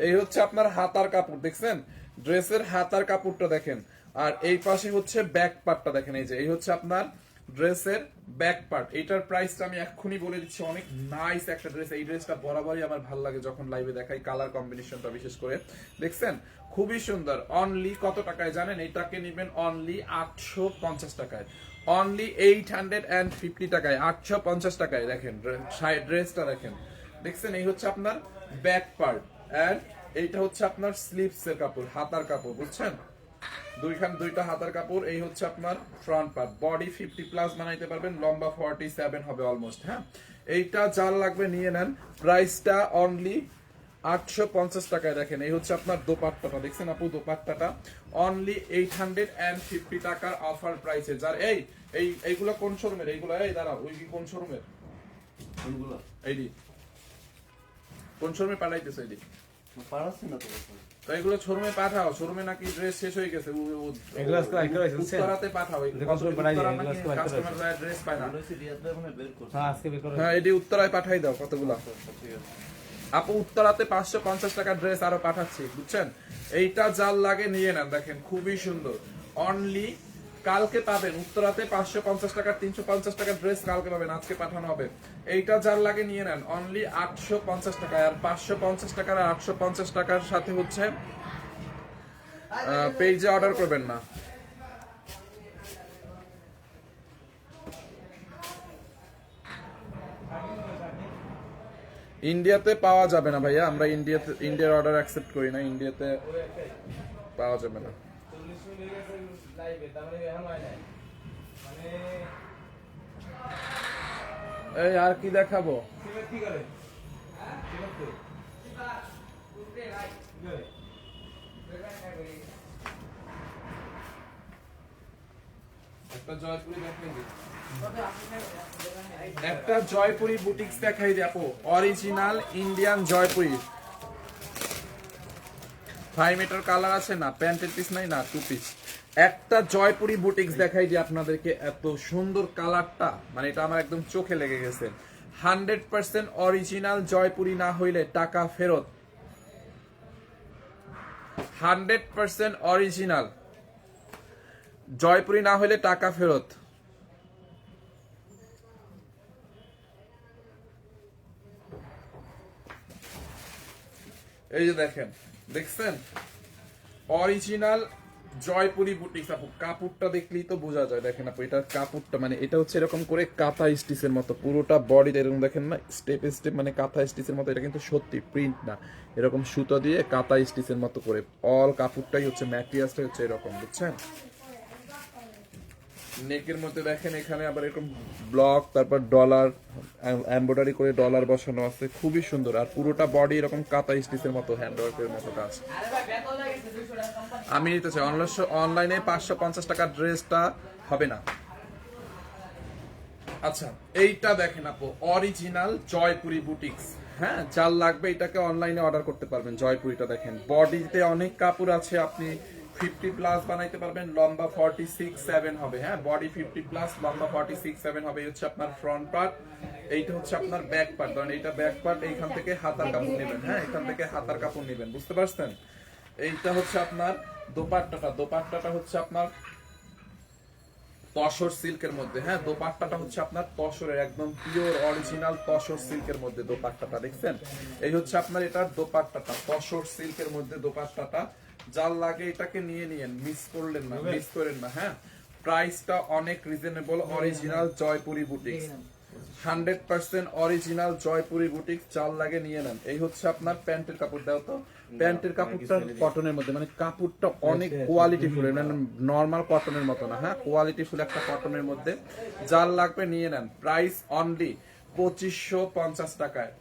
এই হচ্ছে আপনার হাতার কাপড়। দেখছেন ড্রেসের হাতার কাপড়টা দেখেন। আর এই পাশে হচ্ছে ব্যাক পার্টটা দেখেন। এই যে এই হচ্ছে আপনার ড্রেসের ব্যাক পার্ট। এটার প্রাইসটা আমি এক্ষুনি বলে দিচ্ছি, অনেক নাইস একটা ড্রেস। এই ড্রেসটা বরাবরই আমার ভালো লাগে যখন লাইভে দেখাই, কালার কম্বিনেশনটা বিশেষ করে। দেখছেন খুবই সুন্দর। অনলি কত টাকায় জানেন? এটাকে নেবেন অনলি 850 টাকায়, অনলি 850 টাকায়, 850 টাকায়। দেখেন ড্রেসটা দেখেন। দেখছেন এই হচ্ছে আপনার ব্যাক পার্ট, এন্ড এইটা হচ্ছে আপনার স্লিভস এর কাপড়, হাতার কাপড়। বুঝছেন, দুইটা হাতার কাপড়। এই হচ্ছে আপনার ফ্রন্ট পার্ট। বডি 50+ বানাইতে পারবেন, লম্বা 47 হবে অলমোস্ট। হ্যাঁ, এইটা যার লাগবে নিয়ে নেন। প্রাইসটা অনলি 850 টাকায়। দেখেন এই হচ্ছে আপনার দোপাট্টাটা। দেখছেন আপু দোপাট্টাটা অনলি 850 টাকার অফার প্রাইসে। যার এইগুলো কোন শোরুমের? এইগুলো এই দাঁড়াও, ওই কি কোন শোরুমের? কোনগুলো? এইডি কোন শোরুমে পাঠাইতেছে? এইডি পাঠাচ্ছি না তো এগুলো শোরুমে পাঠাও। শোরুমে নাকি ড্রেস শেষ হয়ে গেছে, এগুলো আজকে আইতে হইছে উত্তরাতে পাঠাও। কাস্টমার ড্রেস পায় না। হ্যাঁ, আজকে বের করো। হ্যাঁ, এডি উত্তরায় পাঠাই দাও কতগুলো। আপু উত্তরাতে 550 টাকার ড্রেস আরো পাঠাচ্ছি। বুঝছেন, এইটা যার লাগে নিয়ে নেন। দেখেন খুবই সুন্দর। অনলি কালকে পাবেন উত্তরাতে 550 টাকার 350 টাকার ড্রেস কালকে পাবেন, আজকে পাঠানো হবে। এইটা যার লাগে নিয়ে নেন অনলি 850 টাকা। আর 550 টাকার আর 850 টাকার সাথে হচ্ছে পেজে অর্ডার করবেন না। ইন্ডিয়াতে পাওয়া যাবে না ভাইয়া, আমরা ইন্ডিয়ার অর্ডার অ্যাকসেপ্ট করি না, ইন্ডিয়াতে পাওয়া যাবে না। এই আর কি দেখাবো? একটা জয়পুরি দেখাই দিই, একটা জয়পুরি বুটিক্স দেখাই দিই আপু, original Indian Jaipuri. 5 metre colour আছে না, প্যান্টের পিস নাই না, 2 পিস। একটা জয়পুরি বুটিক্স দেখাই দিই আপনাদেরকে, এত সুন্দর কালারটা, মানে এটা আমার একদম চোখে লেগে গেছে। 100% অরিজিনাল জয়পুরি না হইলে টাকা ফেরত। 100% অরিজিনাল জয়পুরি না হইলে টাকা ফেরত। এই যে দেখেন, দেখছেন অরিজিনাল জয়পুরি বুটিক্স আপু, কাপড়টা দেখলেই তো বোঝা যায়। দেখেন আপু এটার কাপড়টা, মানে এটা হচ্ছে এরকম করে কাঁথা স্টিচের মতো, পুরোটা বডিতে এরকম দেখেন না, স্টেপ স্টেপ মানে কাঁথা স্টিচের মতো। এটা কিন্তু সত্যি প্রিন্ট না, এরকম সুতো দিয়ে কাঁথা স্টিচের মতো করে অল কাপড়টাই হচ্ছে, ম্যাটেরিয়ালসটাই হচ্ছে এরকম, বুঝছেন। নেকের মধ্যে দেখেন এখানে আবার এরকম ব্লক, তারপর ডলার এমব্রয়ডারি করে ডলার বসানো আছে, খুবই সুন্দর। আর পুরোটা বডি এরকম কাঁথা স্টিচের মতো, হ্যান্ডওয়ার্কের মতো কাজ। আমি নিতে চাই অনলাইনে 550 টাকার ড্রেসটা হবে না। আচ্ছা এইটা দেখেন আপু, অরিজিনাল জয়পুরি বুটিক্স, হ্যাঁ যার লাগবে এটাকে অনলাইনে অর্ডার করতে পারবেন। জয়পুরিটা দেখেন, বডিতে অনেক কাপড় আছে, আপনি 50 প্লাস বানাইতে পারবেন, লম্বা 46-7 হবে, হ্যাঁ বডি 50 প্লাস, লম্বা 46-7 হবে। এই হচ্ছে আপনার ফ্রন্ট পার্ট, এইটা হচ্ছে আপনার ব্যাক পার্ট। ধরেন এইটা ব্যাক পার্ট, এইখান থেকে হাতার কাপড় নেবেন, হ্যাঁ এখান থেকে হাতার কাপড় নেবেন, বুঝতে পারছেন। এইটা হচ্ছে আপনার দোপাট্টাটা, দোপাট্টাটা হচ্ছে আপনার তসর সিল্কের মধ্যে, হ্যাঁ দোপাট্টাটা হচ্ছে আপনার তসরের একদম পিওর অরিজিনাল তসর সিল্কের মধ্যে দোপাট্টাটা, দেখছেন। এই হচ্ছে আপনার এটার দোপাট্টাটা, তসর সিল্কের মধ্যে দোপাট্টাটা। যার লাগে এটাকে নিয়ে নিয়েন, মিস করলেন না, মিস করেন না, হ্যাঁ প্রাইসটা অনেক reasonable. Original Jaipuri boutiques, 100% original Jaipuri boutiques, চাল লাগে নিয়ে নেন। এই হচ্ছে আপনার প্যান্টের কাপড়, দাও তো প্যান্টের কাপড়টা কটনের মধ্যে, মানে কাপড়টা অনেক কোয়ালিটি ফুল, মানে নর্মাল কটনের মতো না, হ্যাঁ কোয়ালিটি ফুল একটা কটনের মধ্যে। যার লাগবে নিয়ে নেন। প্রাইস অনলি 2550 টাকায়,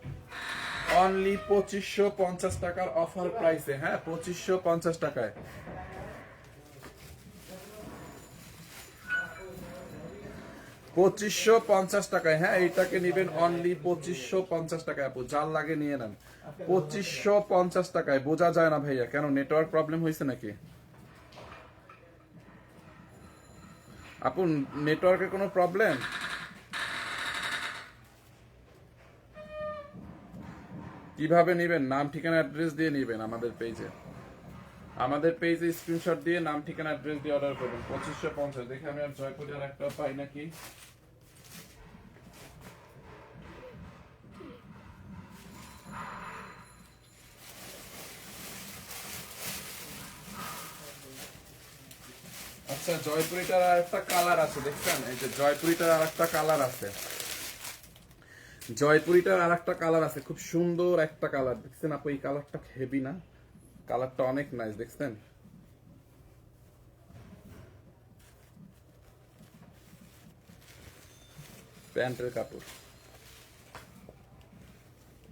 অনলি 2550 টাকার অফার প্রাইসে, হ্যাঁ 2550 টাকায়। 2550 টাকায়, হ্যাঁ এইটাকে নিবেন অনলি 2550 টাকায় আপু, যার লাগে নিয়ে নেন। 2550 টাকায়, বোঝা যায় না ভাইয়া, কেন নেটওয়ার্ক প্রবলেম হয়েছে নাকি আপু? নেটওয়ার্কের কোনো প্রবলেম? কিভাবে নিবেন? নাম ঠিকানা অ্যাড্রেস দিয়ে নিবেন আমাদের পেজে, আমাদের পেজে স্ক্রিনশট দিয়ে নাম ঠিকানা অ্যাড্রেস দিয়ে অর্ডার করবেন। 2550। দেখে আমি আর জয়পুরের একটা পাই নাকি। আচ্ছা জয়পুরিটার আর একটা কালার আছে, দেখছেন এই যে জয়পুরিটার আর একটা কালার আছে, জয়পুরিটার আর একটা কালার আছে, খুব সুন্দর একটা কালার, দেখছেন আপু এই কালারটা হেভি না? কালারটা অনেক নাইস, দেখছেন। প্যান্টের কাপড়,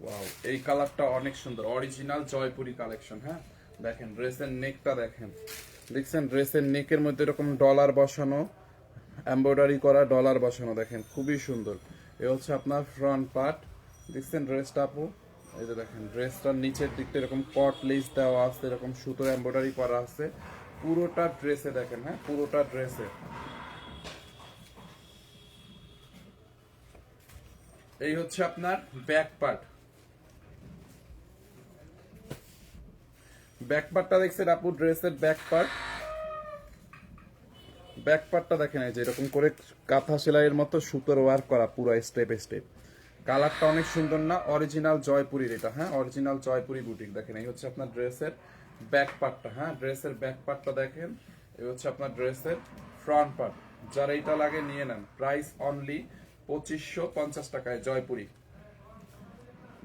ওয়াও এই কালারটা অনেক সুন্দর, অরিজিনাল জয়পুরি কালেকশন, হ্যাঁ দেখেন ড্রেসের নেকটা দেখেন, দেখছেন ড্রেসের নেকের মধ্যে এরকম ডলার বসানো, এমব্রয়ডারি করা ডলার বসানো, দেখেন খুবই সুন্দর। এ হচ্ছে আপনার ফ্রন্ট পার্ট, দেখছেন ড্রেসটা আপু, এই যে দেখেন ড্রেসটার নিচের দিকটা এরকম কট লেস দেওয়া আছে, এরকম সুতো এমব্রয়ডারি করা আছে পুরোটা ড্রেসে, দেখেন হ্যাঁ পুরোটা ড্রেসে। এই হচ্ছে আপনার ব্যাক পার্ট, ব্যাক পার্টটা দেখছেন আপু, ড্রেসের ব্যাক পার্ট, ব্যাক পার্টটা দেখেন এই যে এরকম করে কাঁথা সেলাইয়ের মতো সুতোর ওয়ার্ক করা পুরো স্টেপ স্টেপ। কালারটা অনেক সুন্দর না? অরিজিনাল জয়পুরির এটা, হ্যাঁ অরিজিনাল জয়পুরি বুটিক। দেখেন এই হচ্ছে আপনার ড্রেসের ব্যাক পার্টটা, হ্যাঁ ড্রেসের ব্যাক পার্টটা দেখেন, এই হচ্ছে আপনার ড্রেসের ফ্রন্ট পার্ট। যার এইটা লাগে নিয়ে নেন। প্রাইস অনলি 2550 টাকায় জয়পুরি,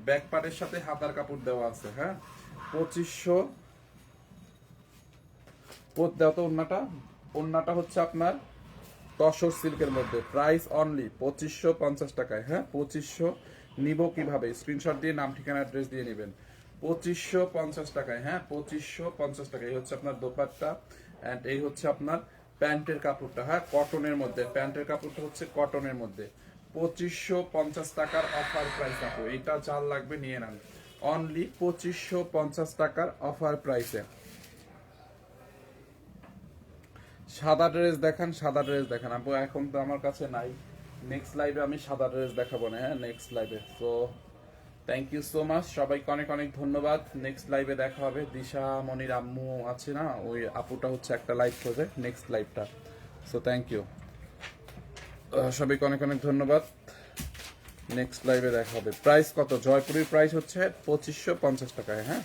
ব্যাক পার্টের সাথে হাতার কাপড় দেওয়া আছে, হ্যাঁ 2500। দেওয়া তো ওন্নাটা, ওন্নাটা হচ্ছে আপনার তসর সিল্কের মধ্যে। প্রাইস অনলি 2550 টাকায়, হ্যাঁ 2500। নিব কিভাবে? স্ক্রিনশট দিয়ে নাম ঠিকানা অ্যাড্রেস দিয়ে নেবেন। 2550 টাকায়, হ্যাঁ 2550 টাকা। এই হচ্ছে আপনার দোপাট্টা, এন্ড এই হচ্ছে আপনার প্যান্টের কাপড়টা, হ্যাঁ কটনের মধ্যে, প্যান্টের কাপড়টা হচ্ছে কটনের মধ্যে 2550 টাকার অফার প্রাইস আপু। এটা যার লাগবে নিয়ে নেন, অনলি 2550 টাকার অফার প্রাইসে। সাদা ড্রেস দেখান, সাদা ড্রেস দেখান আপু, এখন তো আমার কাছে নাই, নেক্সট লাইভে আমি সাদা ড্রেস দেখাবো না, হ্যাঁ নেক্সট লাইভে। So thank you so much, সবাইকে অনেক অনেক ধন্যবাদ। নেক্সট লাইভে দেখা হবে। দিশা মনির আম্মু আছে না, ওই আপুটা হচ্ছে একটা লাইভ করবে নেক্সট লাইভটা। সো থ্যাংক ইউ সবাইকে অনেক অনেক ধন্যবাদ। নেক্সট লাইভে দেখা হবে। প্রাইস কত? জয়পুরের প্রাইস হচ্ছে 2550 টাকায়, হ্যাঁ।